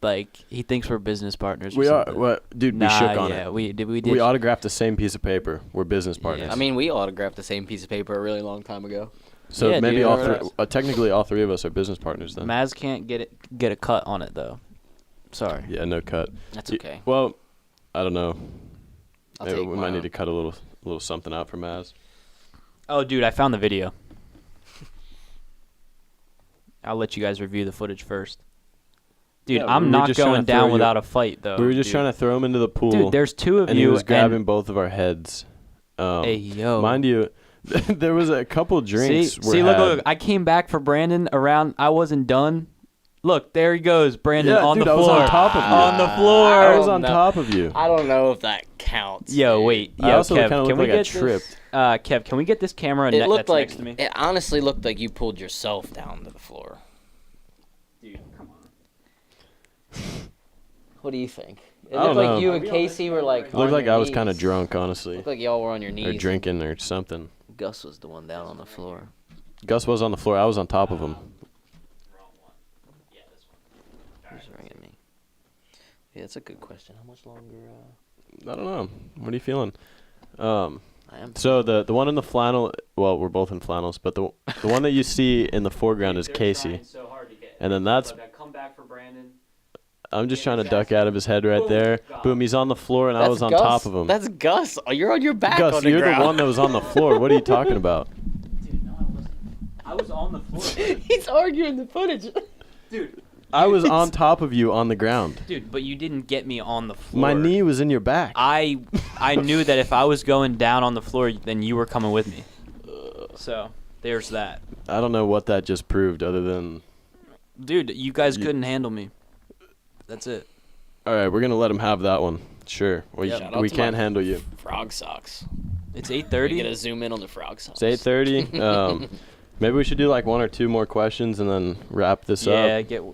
Like he thinks we're business partners. Or We are. something. What, dude? Nah, we shook on yeah, it. we did. We autographed the same piece of paper. We're business partners. I mean, we autographed the same piece of paper a really long time ago. So Yeah, maybe dude. technically all three of us are business partners then. Maz can't get a cut on it though. Sorry. Yeah, no cut. That's okay. Well, I don't know. I'll Maybe take we my might own. need to cut a little something out for Maz. Oh, dude, I found the video. I'll let you guys review the footage first. Dude, Yeah, I'm we were not just trying going to throw down you- without a fight though. we were just trying to throw him into the pool. Dude, there's two of and you. he was grabbing and, both of our heads. hey yo. Mind you, there was a couple drinks. See, look, I came back for Brandon around. I wasn't done. Look, there he goes, Brandon Yeah, on dude, the I was floor. on top of you. On the floor. I was on No. top of you. I don't know if that counts. Yo, dude. wait. I Yo, also Kev, kind of can looked we like I get tripped. Kev, can we get this camera It looked that's like next to me? it honestly looked like you pulled yourself down to the floor. Dude, come on. What do you think? It I don't looked know. like you and Casey were like. It looked like I was kind of knees. drunk, honestly, Looked like y'all were on your knees. or drinking or something. Gus was the one down on the floor. Gus was on the floor. I was on top of him. Yeah, it's a good question. How much longer? I don't know. What are you feeling? I am. So the one in the flannel. Well, we're both in flannels, but the one that you see in the foreground is Casey. So hard to get. And then that's. I come back for Brandon. I'm just trying to duck out of his head right there. Boom, he's on the floor, and I was on Gus. top of him. That's Gus. Oh, you're on your back Gus, on the you're ground. the one that was on the floor. What are you talking about? Dude, no, I wasn't. I was on the floor. He's arguing the footage. Dude. I was on top of you on the ground. Dude, but you didn't get me on the floor. My knee was in your back. I knew that if I was going down on the floor, then you were coming with me. So, there's that. I don't know what that just proved other than... Dude, you guys couldn't handle me. That's it. All right, we're going to let him have that one. Sure. We can't handle you. Frog socks. It's We're 8:30. going to zoom in on the frog socks. It's 8:30. Maybe we should do like one or two more questions and then wrap this up. Yeah, get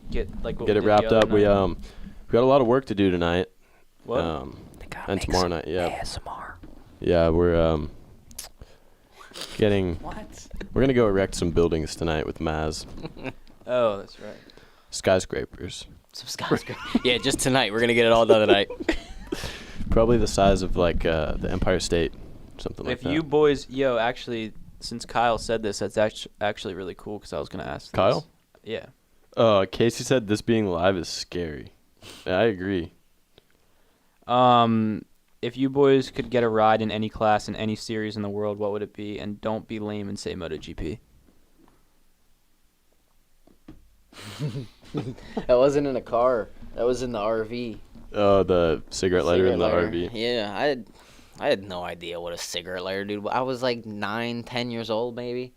like what Get we it did wrapped the other up. We night. got a lot of work to do tonight. What? And tomorrow night. Yeah. ASMR. Yeah, we're getting. What? We're gonna go erect some buildings tonight with Maz. Oh, that's right. Skyscrapers. Some skyscraper. Yeah, just tonight. We're going to get it all done tonight. Probably the size of like the Empire State, something like If that. you boys, actually, since Kyle said this, that's actually really cool because I was gonna ask. Kyle? This. Yeah. Casey said this being live is scary. Yeah, I agree. If you boys could get a ride in any class in any series in the world, what would it be? And don't be lame and say MotoGP. That wasn't in a car. That was in the RV. Oh, the cigarette lighter in the RV. Yeah, I had no idea what a cigarette lighter, dude. I was like 9, 10 years old, maybe.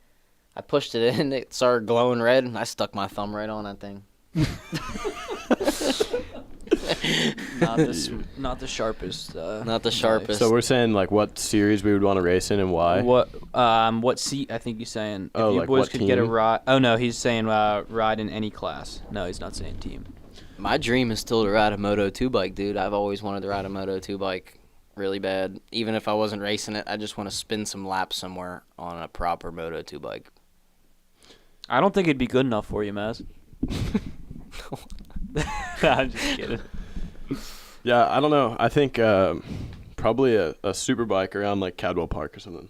I pushed it in, it started glowing red, and I stuck my thumb right on that thing. Not the sharpest. Not the sharpest. So we're saying like what series we would want to race in and why? What seat? I think he's saying. Oh, if you like boys what could get a team? ride. Oh no, he's saying ride in any class. No, he's not saying team. My dream is still to ride a Moto 2 bike, dude. I've always wanted to ride a Moto 2 bike really bad. Even if I wasn't racing it, I just want to spin some laps somewhere on a proper Moto 2 bike. I don't think it'd be good enough for you, Maz. I'm just kidding. Yeah, I don't know. I think probably a Superbike around like Cadwell Park or something.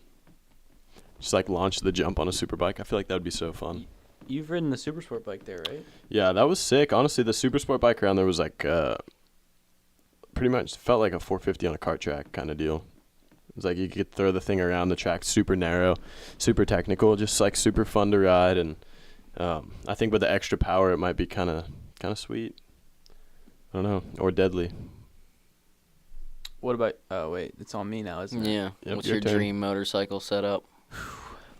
Just like launch the jump on a Superbike. I feel like that would be so fun. You've ridden the Supersport bike there, right? Yeah, that was sick. Honestly, the Supersport bike around there was like pretty much felt like a 450 on a kart track kind of deal. It was like you could throw the thing around the track, super narrow, super technical, just like super fun to ride. And I think with the extra power, it might be kind of sweet. I don't know, or deadly. What about? Oh wait, it's on me now, isn't it? Yeah. Yep, What's your your turn. dream motorcycle setup?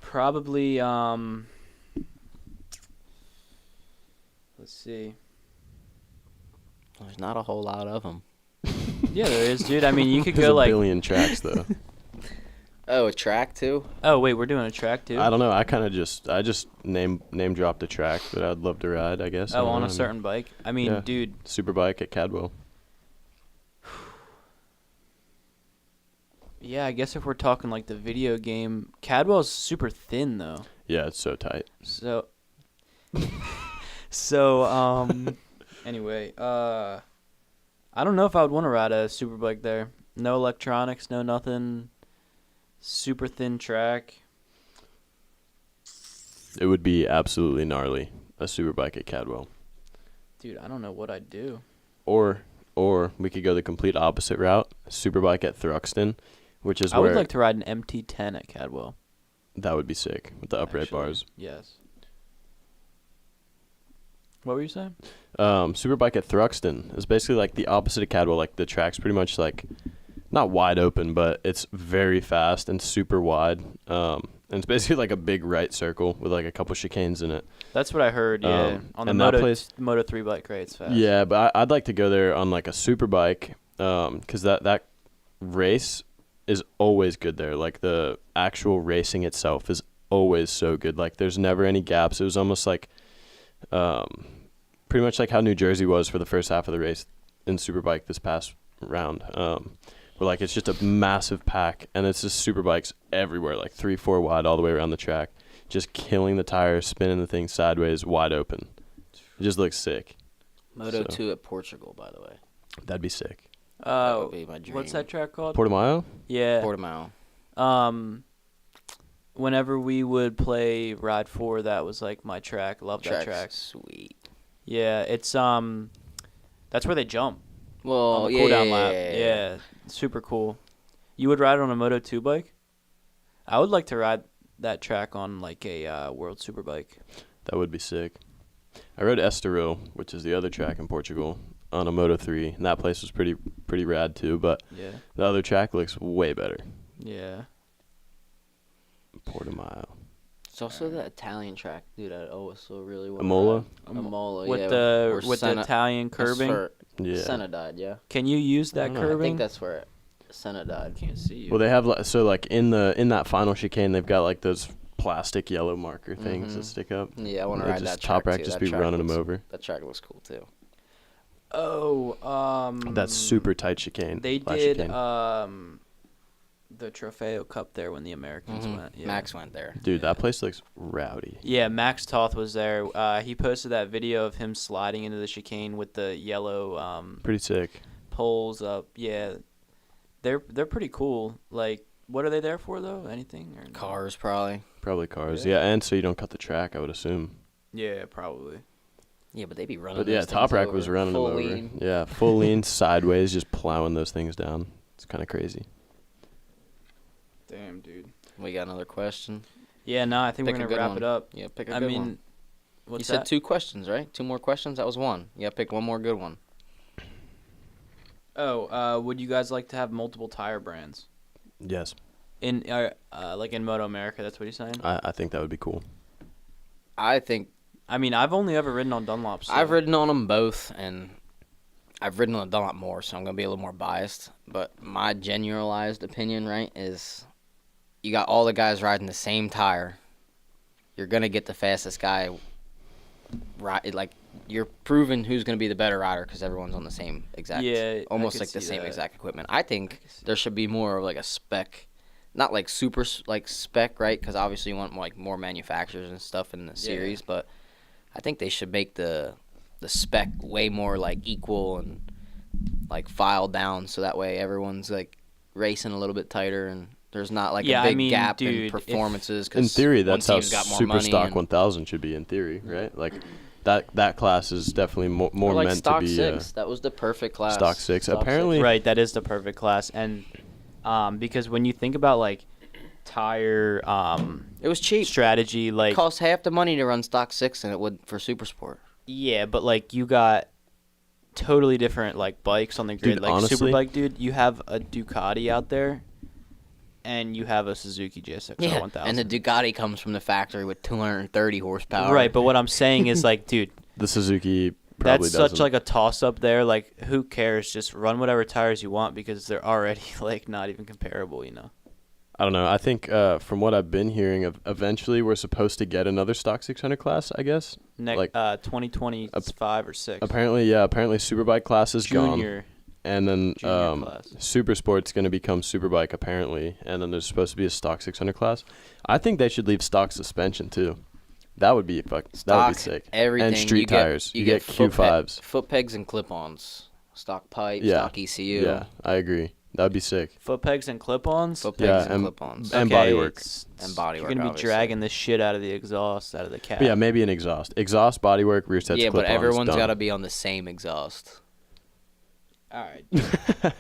Probably. Let's see. There's not a whole lot of them. Yeah, there is, dude. I mean, you could There's go a like. billion tracks though. Oh, a track too? Oh wait, we're doing a track too. I don't know. I just name dropped a track that I'd love to ride. I guess. I Oh, don't on know. a certain bike. I mean, Yeah. dude. Superbike at Cadwell. Yeah, I guess if we're talking like the video game, Cadwell's super thin though. Yeah, it's so tight. So. Anyway, I don't know if I would want to ride a Superbike there. No electronics, no nothing. Super thin track. It would be absolutely gnarly, a Superbike at Cadwell. Dude, I don't know what I'd do. Or we could go the complete opposite route, Superbike at Thruxton, which is I where would like to ride an MT10 at Cadwell. that would be sick with the upright Actually, bars. Yes. What were you saying? Superbike at Thruxton is basically like the opposite of Cadwell. Like the track's pretty much like not wide open, but it's very fast and super wide. And it's basically like a big right circle with like a couple chicanes in it. That's what I heard, yeah. On the and that Moto 3 bike, right? It's fast. Yeah, but I'd like to go there on like a Superbike because that race is always good there. Like the actual racing itself is always so good. Like there's never any gaps. It was almost like pretty much like how New Jersey was for the first half of the race in Superbike this past round. Where like it's just a massive pack and it's just Superbikes everywhere, like 3-4 wide all the way around the track, just killing the tires, spinning the thing sideways, wide open. It just looks sick. Moto 2 at Portugal, by the way. That'd be sick. That would be my dream. What's that track called? Portimao? Yeah. Portimao. Whenever we would play Ride 4, that was like my track. Love that track. Sweet. Yeah, it's that's where they jump. Well, on the cooldown lap. Yeah, super cool. You would ride on a Moto 2 bike? I would like to ride that track on like a World Superbike. That would be sick. I rode Estoril, which is the other track in Portugal, on a Moto 3, and that place was pretty rad too, but Yeah. the other track looks way better. Yeah. Portimao. It's also the Italian track, dude. I also really want. Imola? Imola, With yeah. the where Senna- Italian that's curbing. where Yeah. Senna died, yeah. Can you use that I don't know. I curbing? think that's where Senna died. Can't see you. Well, they have in that final chicane, they've got like those plastic yellow marker things that stick up. Yeah, I want to They ride just that track Top Rack too. just That be track running them looks- over. That track looks cool too. That super tight chicane. They last did chicane. the Trofeo Cup there when the Americans went. Yeah. Max went there. Dude, that place looks rowdy. Yeah, Max Toth was there. He posted that video of him sliding into the chicane with the yellow Pretty sick. poles up. Yeah, they're pretty cool. Like, what are they there for though? Anything? Or no? Cars probably. Probably cars. Yeah, and so you don't cut the track, I would assume. Yeah, probably. Yeah, but they be running. But yeah, those Top things Rack over. was running Full them over. lean. Yeah, full lean, sideways, just plowing those things down. It's kind of crazy. Damn, dude. We got another question. Yeah, no, I think Pick we're a gonna good wrap one. it up. Yeah, pick a I good mean, one. what's You said that? 2 questions, right? 2 more questions. That was 1. Yeah, pick one more good one. Oh, would you guys like to have multiple tire brands Yes, in like in Moto America? That's what he's saying. I think that would be cool. I think I mean, I've only ever ridden on Dunlops. So. I've ridden on them both, and I've ridden on a Dunlop more, so I'm gonna be a little more biased. But my generalized opinion, right, is you got all the guys riding the same tire. You're gonna get the fastest guy. Right, like you're proving who's gonna be the better rider because everyone's on the same exact, Yeah, I almost could like the see same that. exact equipment. I think there should be more of like a spec, not like super like spec, right? Because obviously you want like more manufacturers and stuff in the series, but I think they should make the spec way more like equal and like filed down, so that way everyone's like racing a little bit tighter and there's not like a big gap in performances. In theory, that's how got more Super money Stock and- 1000 should be in theory, right? Like that class is definitely more like meant Stock to be 6. That was the perfect class. Stock 6. Apparently, Right, that is the perfect class, and because when you think about like tire It was cheap. strategy, like It cost half the money to run Stock 6 than it would for Super Sport. yeah, but like you got totally different like bikes on the grid. Dude, like honestly- Superbike, dude, you have a Ducati out there, and you have a Suzuki JSX 1000. and the Ducati comes from the factory with 230 horsepower. Right, but what I'm saying is like, dude, the Suzuki probably that's doesn't. such like a toss up there. Like, who cares? Just run whatever tires you want because they're already like not even comparable, you know. I don't know. I think from what I've been hearing, eventually we're supposed to get another Stock 600 class, I guess. Next, Like, 2025 or 6. Apparently Superbike class is gone. Junior. And then Junior class. Super Sport's going to become Superbike apparently, and then there's supposed to be a Stock 600 class. I think they should leave stock suspension too. That would be that would be sick. Everything. And street tires. You get Q5s. Foot pegs and clip-ons. Stock pipe, Yeah. stock ECU. Yeah, I agree. That would be sick. Foot pegs and clip-ons. Foot pegs Yeah, and and- clip-ons. and bodywork. And bodywork, You're gonna be obviously. dragging the shit out of the exhaust, out of the cab. But yeah, maybe an exhaust, bodywork, rear sets, Yeah, but clip-ons, everyone's done. got to be on the same exhaust. All right.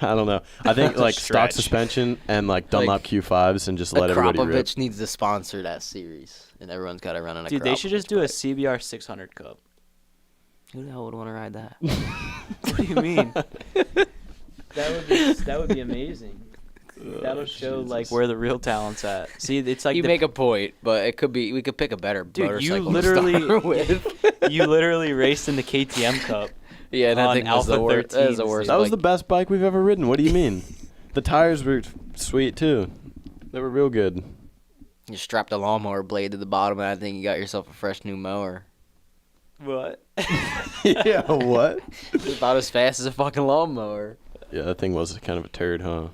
I don't know. I think That's a like stock stretch. suspension and like Dunlop Q5s and just let everybody rip. Akrapovic needs to sponsor that series, and everyone's got to run an Dude, they should just do a bike. CBR 600 Cup. Who the hell would want to ride that? What do you mean? that would be amazing. That'll show like Jesus. where the real talent's at. See, it's like You make a point, but it could be. We could pick a better Dude, you motorcycle to start with. you literally raced in the KTM Cup. Yeah, that on thing was the Alpha worst. That was the 13s, worst. That was bike. the best bike we've ever ridden. What do you mean? The tires were sweet too. They were real good. You strapped a lawnmower blade to the bottom, and I think you got yourself a fresh new mower. What? Yeah, what? It's about as fast as a fucking lawnmower. Yeah, that thing was kind of a turd, huh?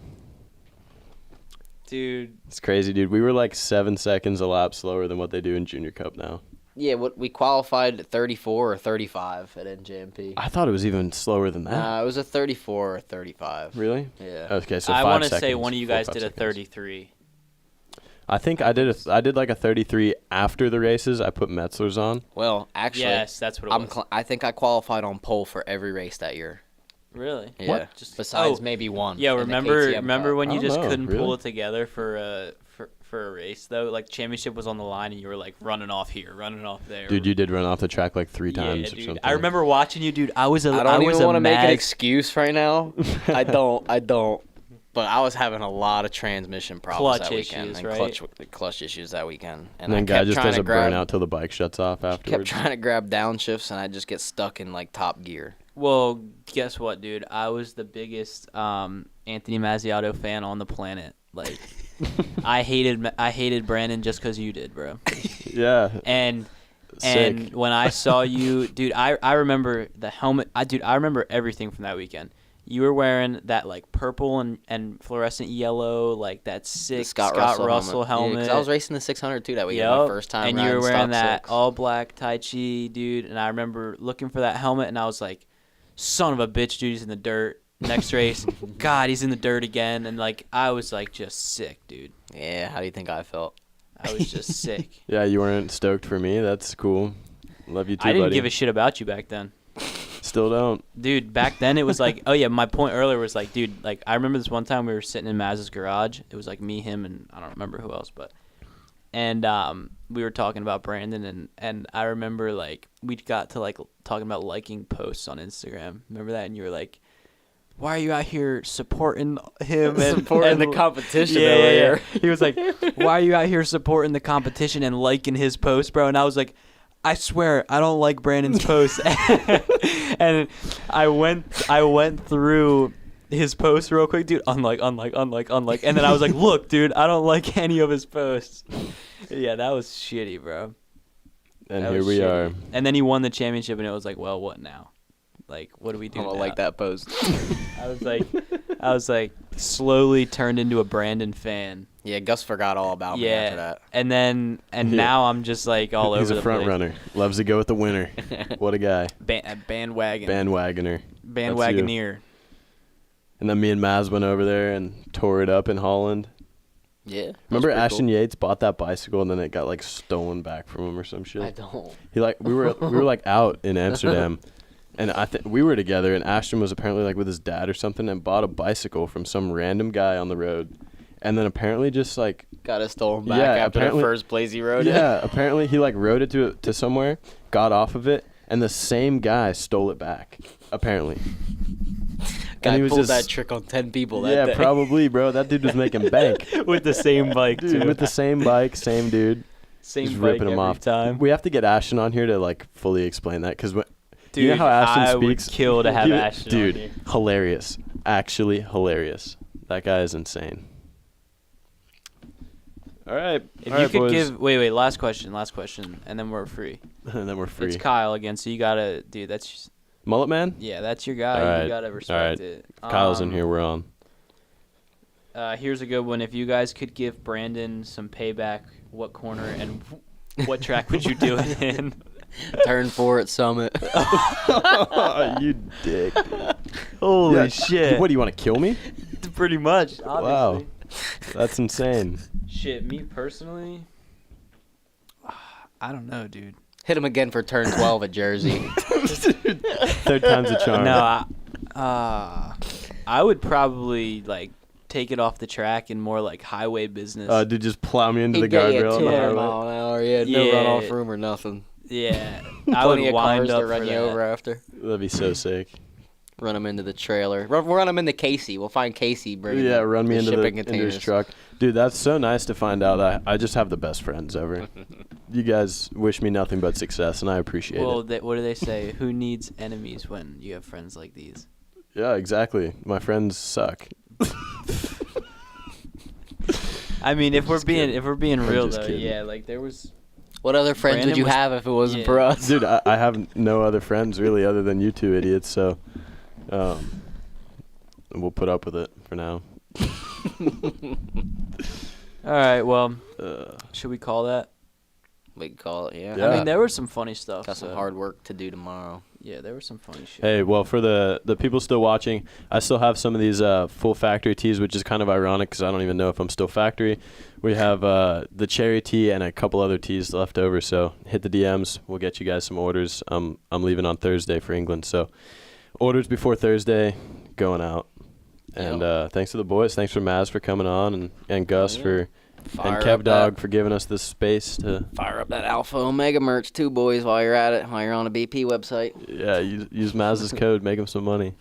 Dude, It's crazy, dude. We were like 7 seconds a lap slower than what they do in Junior Cup now. Yeah, we qualified at 34 or 35 at NJMP. I thought it was even slower than that. It was a 34 or 35. Really? Yeah. Okay, so I 5 want to seconds. say one of you 4 or guys 5 did a seconds. 33. I think I did like a 33 after the races. I put Metzler's on. Well, actually, Yes, that's what it was. I think I qualified on pole for every race that year. Really? Yeah. What? Just Besides maybe one. Yeah, in the remember KTM when I you don't just know, couldn't really? pull it together for a race though? Like championship was on the line and you were like running off here, running off there. Dude, you did run off the track like 3 times yeah, or dude. something. I remember watching you, dude. I was I don't even want to make an mad- excuse right now. I don't. But I was having a lot of transmission problems Clutch that weekend. issues, And right? clutch issues that weekend. And then I guy kept just trying does to a grab, burnout till the bike shuts off kept afterwards. trying to grab downshifts, and I just get stuck in like top gear. Well, guess what, dude? I was the biggest Anthony Mazziotto fan on the planet. Like, I hated Brandon just because you did, bro. Yeah. And Sick. when I saw you, dude, I remember the helmet. I remember everything from that weekend. You were wearing that like purple and fluorescent yellow, like that The sick Scott Russell helmet. Yeah, 'cause I was racing the 600 too that weekend. Yep. My first time and you riding were wearing stock that 6. all black Tai Chi, dude. And I remember looking for that helmet, and I was like, "Son of a bitch, dude, he's in the dirt." Next race, God, he's in the dirt again, and like I was like just sick, dude. Yeah, how do you think I felt? I was just sick. Yeah, you weren't stoked for me. That's cool. Love you too, I didn't buddy. give a shit about you back then. Still don't. Dude, back then it was like, oh yeah, my point earlier was like, dude, like I remember this one time we were sitting in Maz's garage. It was like me, him, and I don't remember who else, and we were talking about Brandon, and I remember like we got to like talking about liking posts on Instagram. Remember that? And you were like, why are you out here supporting him and Supporting the competition yeah, over yeah, here. yeah. He was like, why are you out here supporting the competition and liking his post, bro? And I was like, I swear I don't like Brandon's posts. And I went through his posts real quick, dude. Unlike. And then I was like, look, dude, I don't like any of his posts. Yeah, that was shitty, bro. And That here was we shitty. are. And then he won the championship, and it was like, well, what now? Like, what do we do I now? don't like that post. I was like, slowly turned into a Brandon fan. Yeah, Gus forgot all about me after that. And then Yeah. now I'm just like all over He's the a front place. runner. Loves to go with the winner. What a guy. Bandwagon. Bandwagoner. Bandwagoneer. And then me and Maz went over there and tore it up in Holland. Yeah. Remember Ashton Yates bought that bicycle and then it got like stolen back from him or some shit? I don't. He like we were like out in Amsterdam and I think we were together and Ashton was apparently like with his dad or something and bought a bicycle from some random guy on the road. And then apparently just like Got it stolen back Yeah, after the apparently- first place he rode it. yeah, apparently he like rode it to somewhere, got off of it, and the same guy stole it back. Apparently. Guy he was pulled just- that trick on 10 people that Yeah, day. probably, bro. That dude was making bank. With the same bike, Dude, with the same bike, same dude. same just bike ripping him every off. time. We have to get Ashton on here to like fully explain that because Dude, you know how Ashton I speaks? would kill to have He- Ashton dude, on here. hilarious. Actually hilarious. That guy is insane. All right. If All you right, could boys. give, wait, last question, and then we're free. And then we're free. It's Kyle again, so you gotta, dude. That's Mullet Man? yeah, that's your guy. All right. You gotta respect it. Kyle's in here. We're on. Here's a good one. If you guys could give Brandon some payback, what corner and what track would you do it in? Turn 4 at Summit. You dick. Dude. Holy Yeah. shit! What do you want to kill me? Pretty much. Obviously. Wow. That's insane. Shit, me personally, I don't know, dude. Hit him again for turn 12 at Jersey. Third time's a charm. No, I would probably like take it off the track and more like highway business. Dude, just plow me into He'd the get you guardrail on the 200 highway. mile an hour. Yeah, no Yeah. runoff room or nothing. Yeah, I would Plenty of wind cars up to run for you that. over after. That'd be so sick. Run him into the trailer. Run him into Casey. We'll find Casey. Bring Yeah, run me into shipping into his containers. truck. Dude, that's so nice to find out that I just have the best friends ever. You guys wish me nothing but success, and I appreciate Well, it. what do they say? Who needs enemies when you have friends like these? Yeah, exactly. My friends suck. I mean, if we're Just being kidding. I'm real just though, kidding. yeah, like there was. What other friends Brandon would you was- have if it wasn't yeah. for us? Dude, I have no other friends really other than you two idiots, so we'll put up with it for now. All right, well, Uh, should we call that? we could call it. Yeah. Yeah. I mean, there was some funny stuff. Got some hard work to do tomorrow. Yeah, there was some funny shit. Hey, well, for the people still watching, I still have some of these full factory tees, which is kind of ironic because I don't even know if I'm still factory. We have the cherry tee and a couple other tees left over, so hit the DMs. We'll get you guys some orders. I'm leaving on Thursday for England, so orders before Thursday going out. And thanks to the boys. Thanks for Maz for coming on and Gus and Kev Dog for giving us this space to fire up that Alpha Omega merch too, boys, while you're at it, while you're on a BP website. Yeah, use Maz's code, make him some money.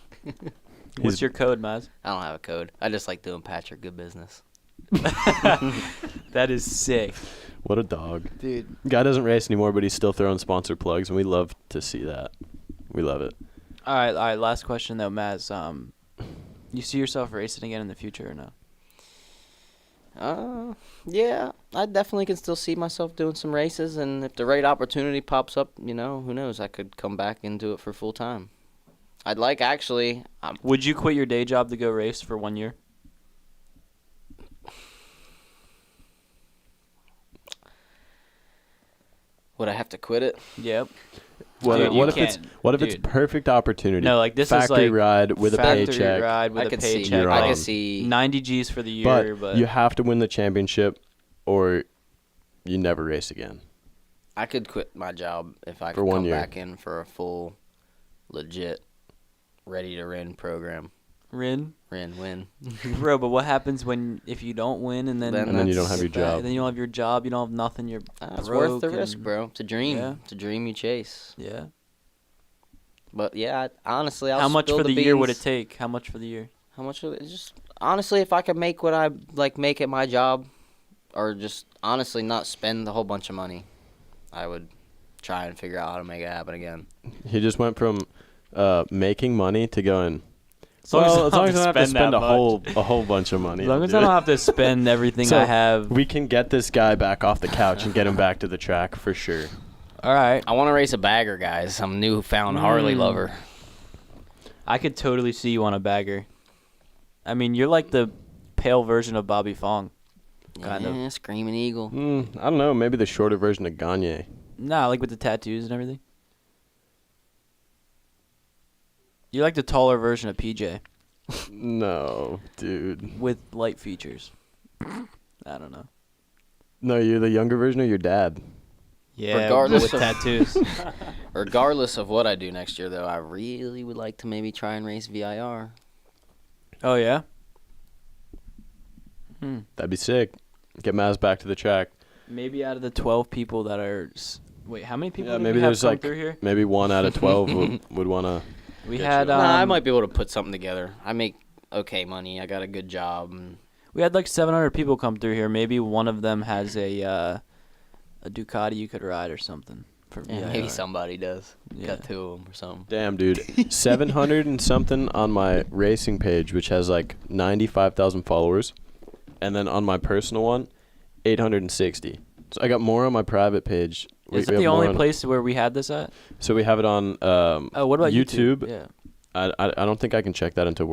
What's your code, Maz? I don't have a code. I just like doing Patrick good business. That is sick. What a dog. Dude. Guy doesn't race anymore, but he's still throwing sponsor plugs, and we love to see that. We love it. All right. Last question though, Maz. You see yourself racing again in the future or no? Yeah, I definitely can still see myself doing some races, and if the right opportunity pops up, who knows, I could come back and do it for full time. I'd like, actually. Would you quit your day job to go race for 1 year? Would I have to quit it? Yep. What if it's perfect opportunity? No, like this factory is like ride with a factory paycheck. ride with I a could paycheck. I could see 90 G's for the year, but you have to win the championship, or you never race again. I could quit my job if I For could 1 come year. back in for a full, legit, ready to win program. Win, win. bro. But what happens if you don't win and then you don't have your job? Then you don't have your job. You don't have nothing. You're It's broke worth the risk, and- bro. It's a dream. Yeah. It's a dream you chase. Yeah. But yeah, honestly, I'll How much spill for the year would it beans. take? How much for the year? How much would it just honestly, if I could make what I make at my job, or just honestly not spend a whole bunch of money, I would try and figure out how to make it happen again. He just went from making money to going. As long As long as I I don't have to spend that a whole bunch of money. As long as I'll I do don't it. have to spend everything So, I have. We can get this guy back off the couch and get him back to the track for sure. All right. I want to race a bagger, guys. I'm a newfound Harley lover. I could totally see you on a bagger. I mean, you're like the pale version of Bobby Fong. Kind of. Screaming Eagle. I don't know. Maybe the shorter version of Gagne. Nah, like with the tattoos and everything. You're like the taller version of PJ No, dude. with light features. I don't know. No, you're the younger version of your dad. Yeah, Regardless with of- tattoos. Regardless of what I do next year, though, I really would like to maybe try and race VIR. Oh, yeah? That'd be sick. Get Maz back to the track. Maybe out of the 12 people that are... Wait, how many people Yeah, did maybe we have there's come like through here? maybe 1 out of 12 would want to. We Get had you. I um, might be able to put something together. I make okay money. I got a good job. And we had like 700 people come through here. Maybe one of them has a Ducati you could ride or something. For yeah, VIR. maybe somebody does. Yeah. Got 2 of them or something. Damn, dude. 700 and something on my racing page, which has like 95,000 followers. And then on my personal one, 860. So I got more on my private page. Is We it the have more only on- place where we had this at? So we have it on Oh, what about YouTube? YouTube. Yeah. I don't think I can check that until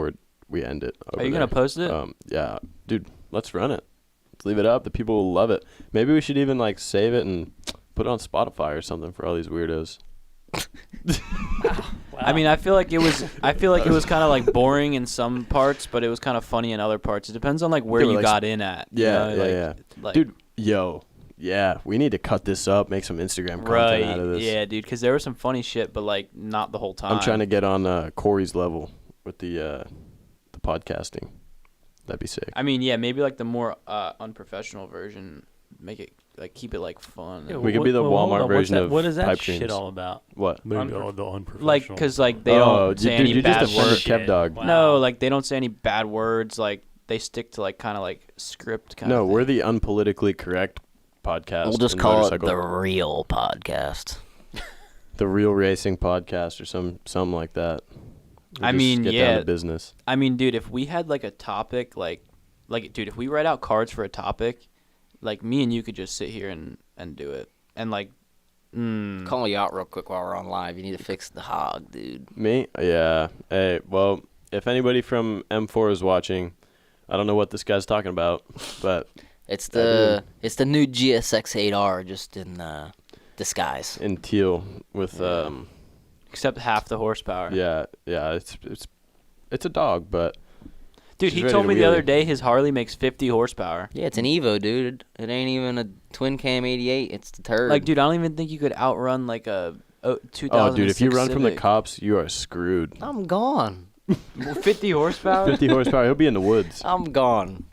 we end it. Are you going to post it? Yeah. Dude, let's run it. Let's leave it up. The people will love it. Maybe we should even like save it and put it on Spotify or something for all these weirdos. I mean, I feel like it was kind of like boring in some parts, but it was kind of funny in other parts. It depends on like where Yeah, you like got in at. you Yeah, know, yeah. Like, Dude, yeah, we need to cut this up, make some Instagram content out of this. Yeah, dude, because there was some funny shit, but like not the whole time. I'm trying to get on Corey's level with the podcasting. That'd be sick. I mean, yeah, maybe like the more unprofessional version. Make it like keep it like fun. Yeah, We could be the hold Walmart on, version of what is that pipe shit dreams. all about? What? The unprofessional. Like, because like they don't say any you bad just offended words. Kev Dog. Wow. No, like they don't say any bad words. Like they stick to like kind of like script kind of. No, we're the unpolitically correct podcast. We'll just in call it motorcycle. the real podcast. the real racing podcast or something like that. I Just mean, get down yeah. to business. I mean, dude, if we had like a topic, like, dude, if we write out cards for a topic, like me and you could just sit here and do it, and like, Call you out real quick while we're on live. You need to fix the hog, dude. Me? Yeah. Hey, well, if anybody from M4 is watching, I don't know what this guy's talking about, but It's the new GSX-8R, just in disguise. In teal with Except half the horsepower. yeah. It's a dog, but Dude, she's he ready told to me the wheel other you. day his Harley makes 50 horsepower. Yeah, it's an Evo, dude. It ain't even a twin cam 88. It's the turd. Like, dude, I don't even think you could outrun like a 2006 oh, dude, if you run from the Civic. cops, you are screwed. I'm gone. 50 horsepower? 50 horsepower, he'll be in the woods. I'm gone.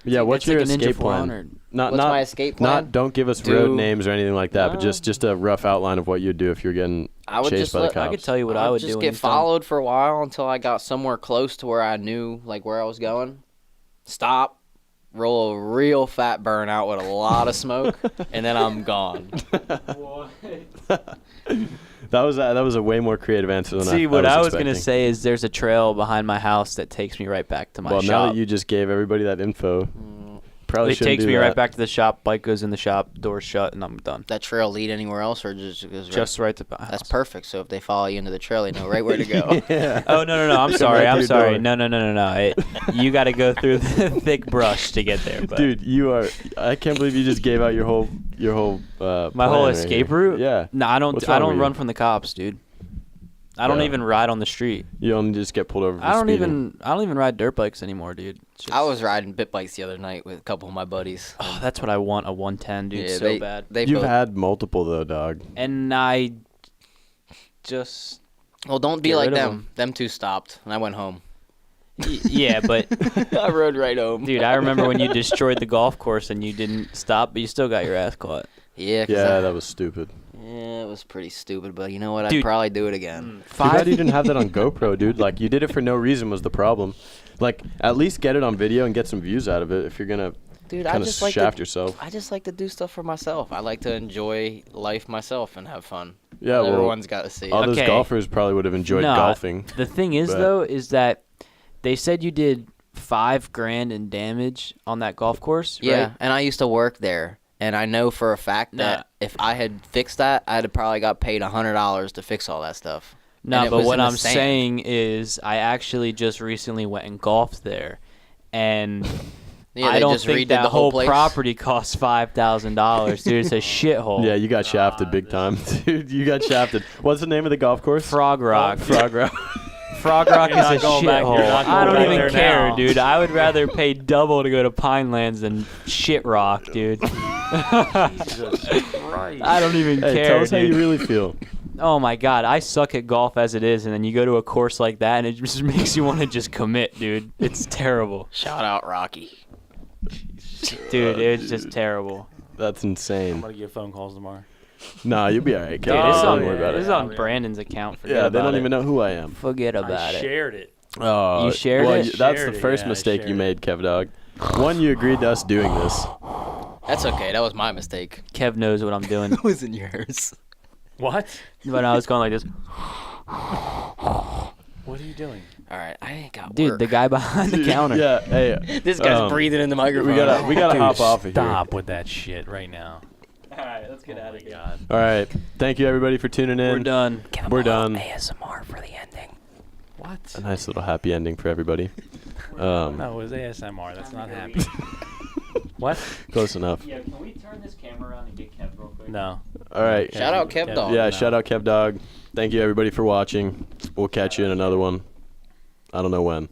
Yeah, what's It's your like a Ninja escape plan? 400. Not What's my escape plan? Don't give us road Do- names or anything like that, but No. just a rough outline of what you'd do if you're getting I would chased just by the let- cops. I could tell you what I would do. just when get he's done. followed for a while until I got somewhere close to where I knew like where I was going. Stop, roll a real fat burnout with a lot of smoke, and then I'm gone. That was a way more creative answer than See, what I was expecting. going to say is there's a trail behind my house that takes me right back to my Well, shop. now that you just gave everybody that info, probably It shouldn't takes do me that. right back to the shop. Bike goes in the shop, door's shut, and I'm done. That trail lead anywhere else, or just goes right? Just right to my house. That's perfect. So if they follow you into the trail, they know right where to go. Yeah. Oh, no. I'm Come sorry. right to I'm your sorry. door. No. You got to go through the thick brush to get there. But Dude, you are. I can't believe you just gave out your whole. my plan whole right escape here. route? Yeah. No, I don't. What's I wrong don't with run you? from the cops, dude. I don't Yeah. even ride on the street. You only just get pulled over. For I don't speeding. even ride dirt bikes anymore, dude. It's just- I was riding bit bikes the other night with a couple of my buddies. Oh, that's what I want. A 110, dude. Yeah, So bad. They You've both, had multiple though, dog. And I just well, don't be get like rid of them. 'em. Them two stopped, and I went home. Yeah, but I rode right home. dude, I remember when you destroyed the golf course and you didn't stop, but you still got your ass caught. Yeah, 'cause Yeah, that was stupid. yeah, it was pretty stupid, but you know what? I'd Dude. probably do it again. Too bad you didn't have that on GoPro, dude. Like, you did it for no reason was the problem. Like, at least get it on video and get some views out of it if you're gonna Dude, I kind of just like shaft to, yourself. I just like to do stuff for myself. I like to enjoy life myself and have fun. Yeah, well, Everyone's got to see. all it. those Okay. golfers probably would have enjoyed No, golfing. The thing is, But- though, is that they said you did $5,000 in damage on that golf course. Yeah, right? and I used to work there, and I know for a fact Nah. that if I had fixed that, I'd have probably got paid $100 to fix all that stuff. No, And it but was what in the I'm sand. saying is, I actually just recently went and golfed there, and Yeah, I they don't just think redid that the whole place. property costs $5,000, dude. It's a shithole. Yeah, you got shafted big time, dude. You got shafted. What's the name of the golf course? Frog Rock. Frog Rock. Frog Rock is You're not a going back- you're shithole. not I going don't back even there care, now. dude. I would rather pay double to go to Pinelands than Shit Rock, dude. I don't even Hey, care, tell us how dude. you really feel. Oh my god, I suck at golf as it is, and then you go to a course like that, and it just makes you want to just commit, dude. It's terrible, Shout out Rocky. dude. It's just terrible. That's I'm insane. gonna get phone calls tomorrow. Nah, you'll be all right. Dude, Kevin. this is Don't on, worry about this is it. on Brandon's account. Forget Yeah, they about don't it. even know who I am. Forget about I it. shared it. Oh, You shared well, it? That's Shared the it, first yeah, I mistake you shared made, Kev Dog. One, you agreed to us doing this. That's okay. That was my mistake. Kev knows what I'm doing. It wasn't yours. What? But I was going like this. What are you doing? All right, I ain't got Dude, work. the guy behind the counter. Yeah, hey. This guy's breathing in the microphone. We gotta Dude, hop off of here. Stop with that shit right now. All right, let's get Oh out my of here. god. All right. Thank you, everybody, for tuning in. We're done. We're done. ASMR for the ending. What? A nice little happy ending for everybody. No, it was ASMR. That's not happy. What? Close enough. Yeah, can we turn this camera around and get Kev real quick? No. All right. Shout out Kev Dog. Yeah, No. shout out Kev Dog. Thank you, everybody, for watching. We'll catch you in another one. I don't know when.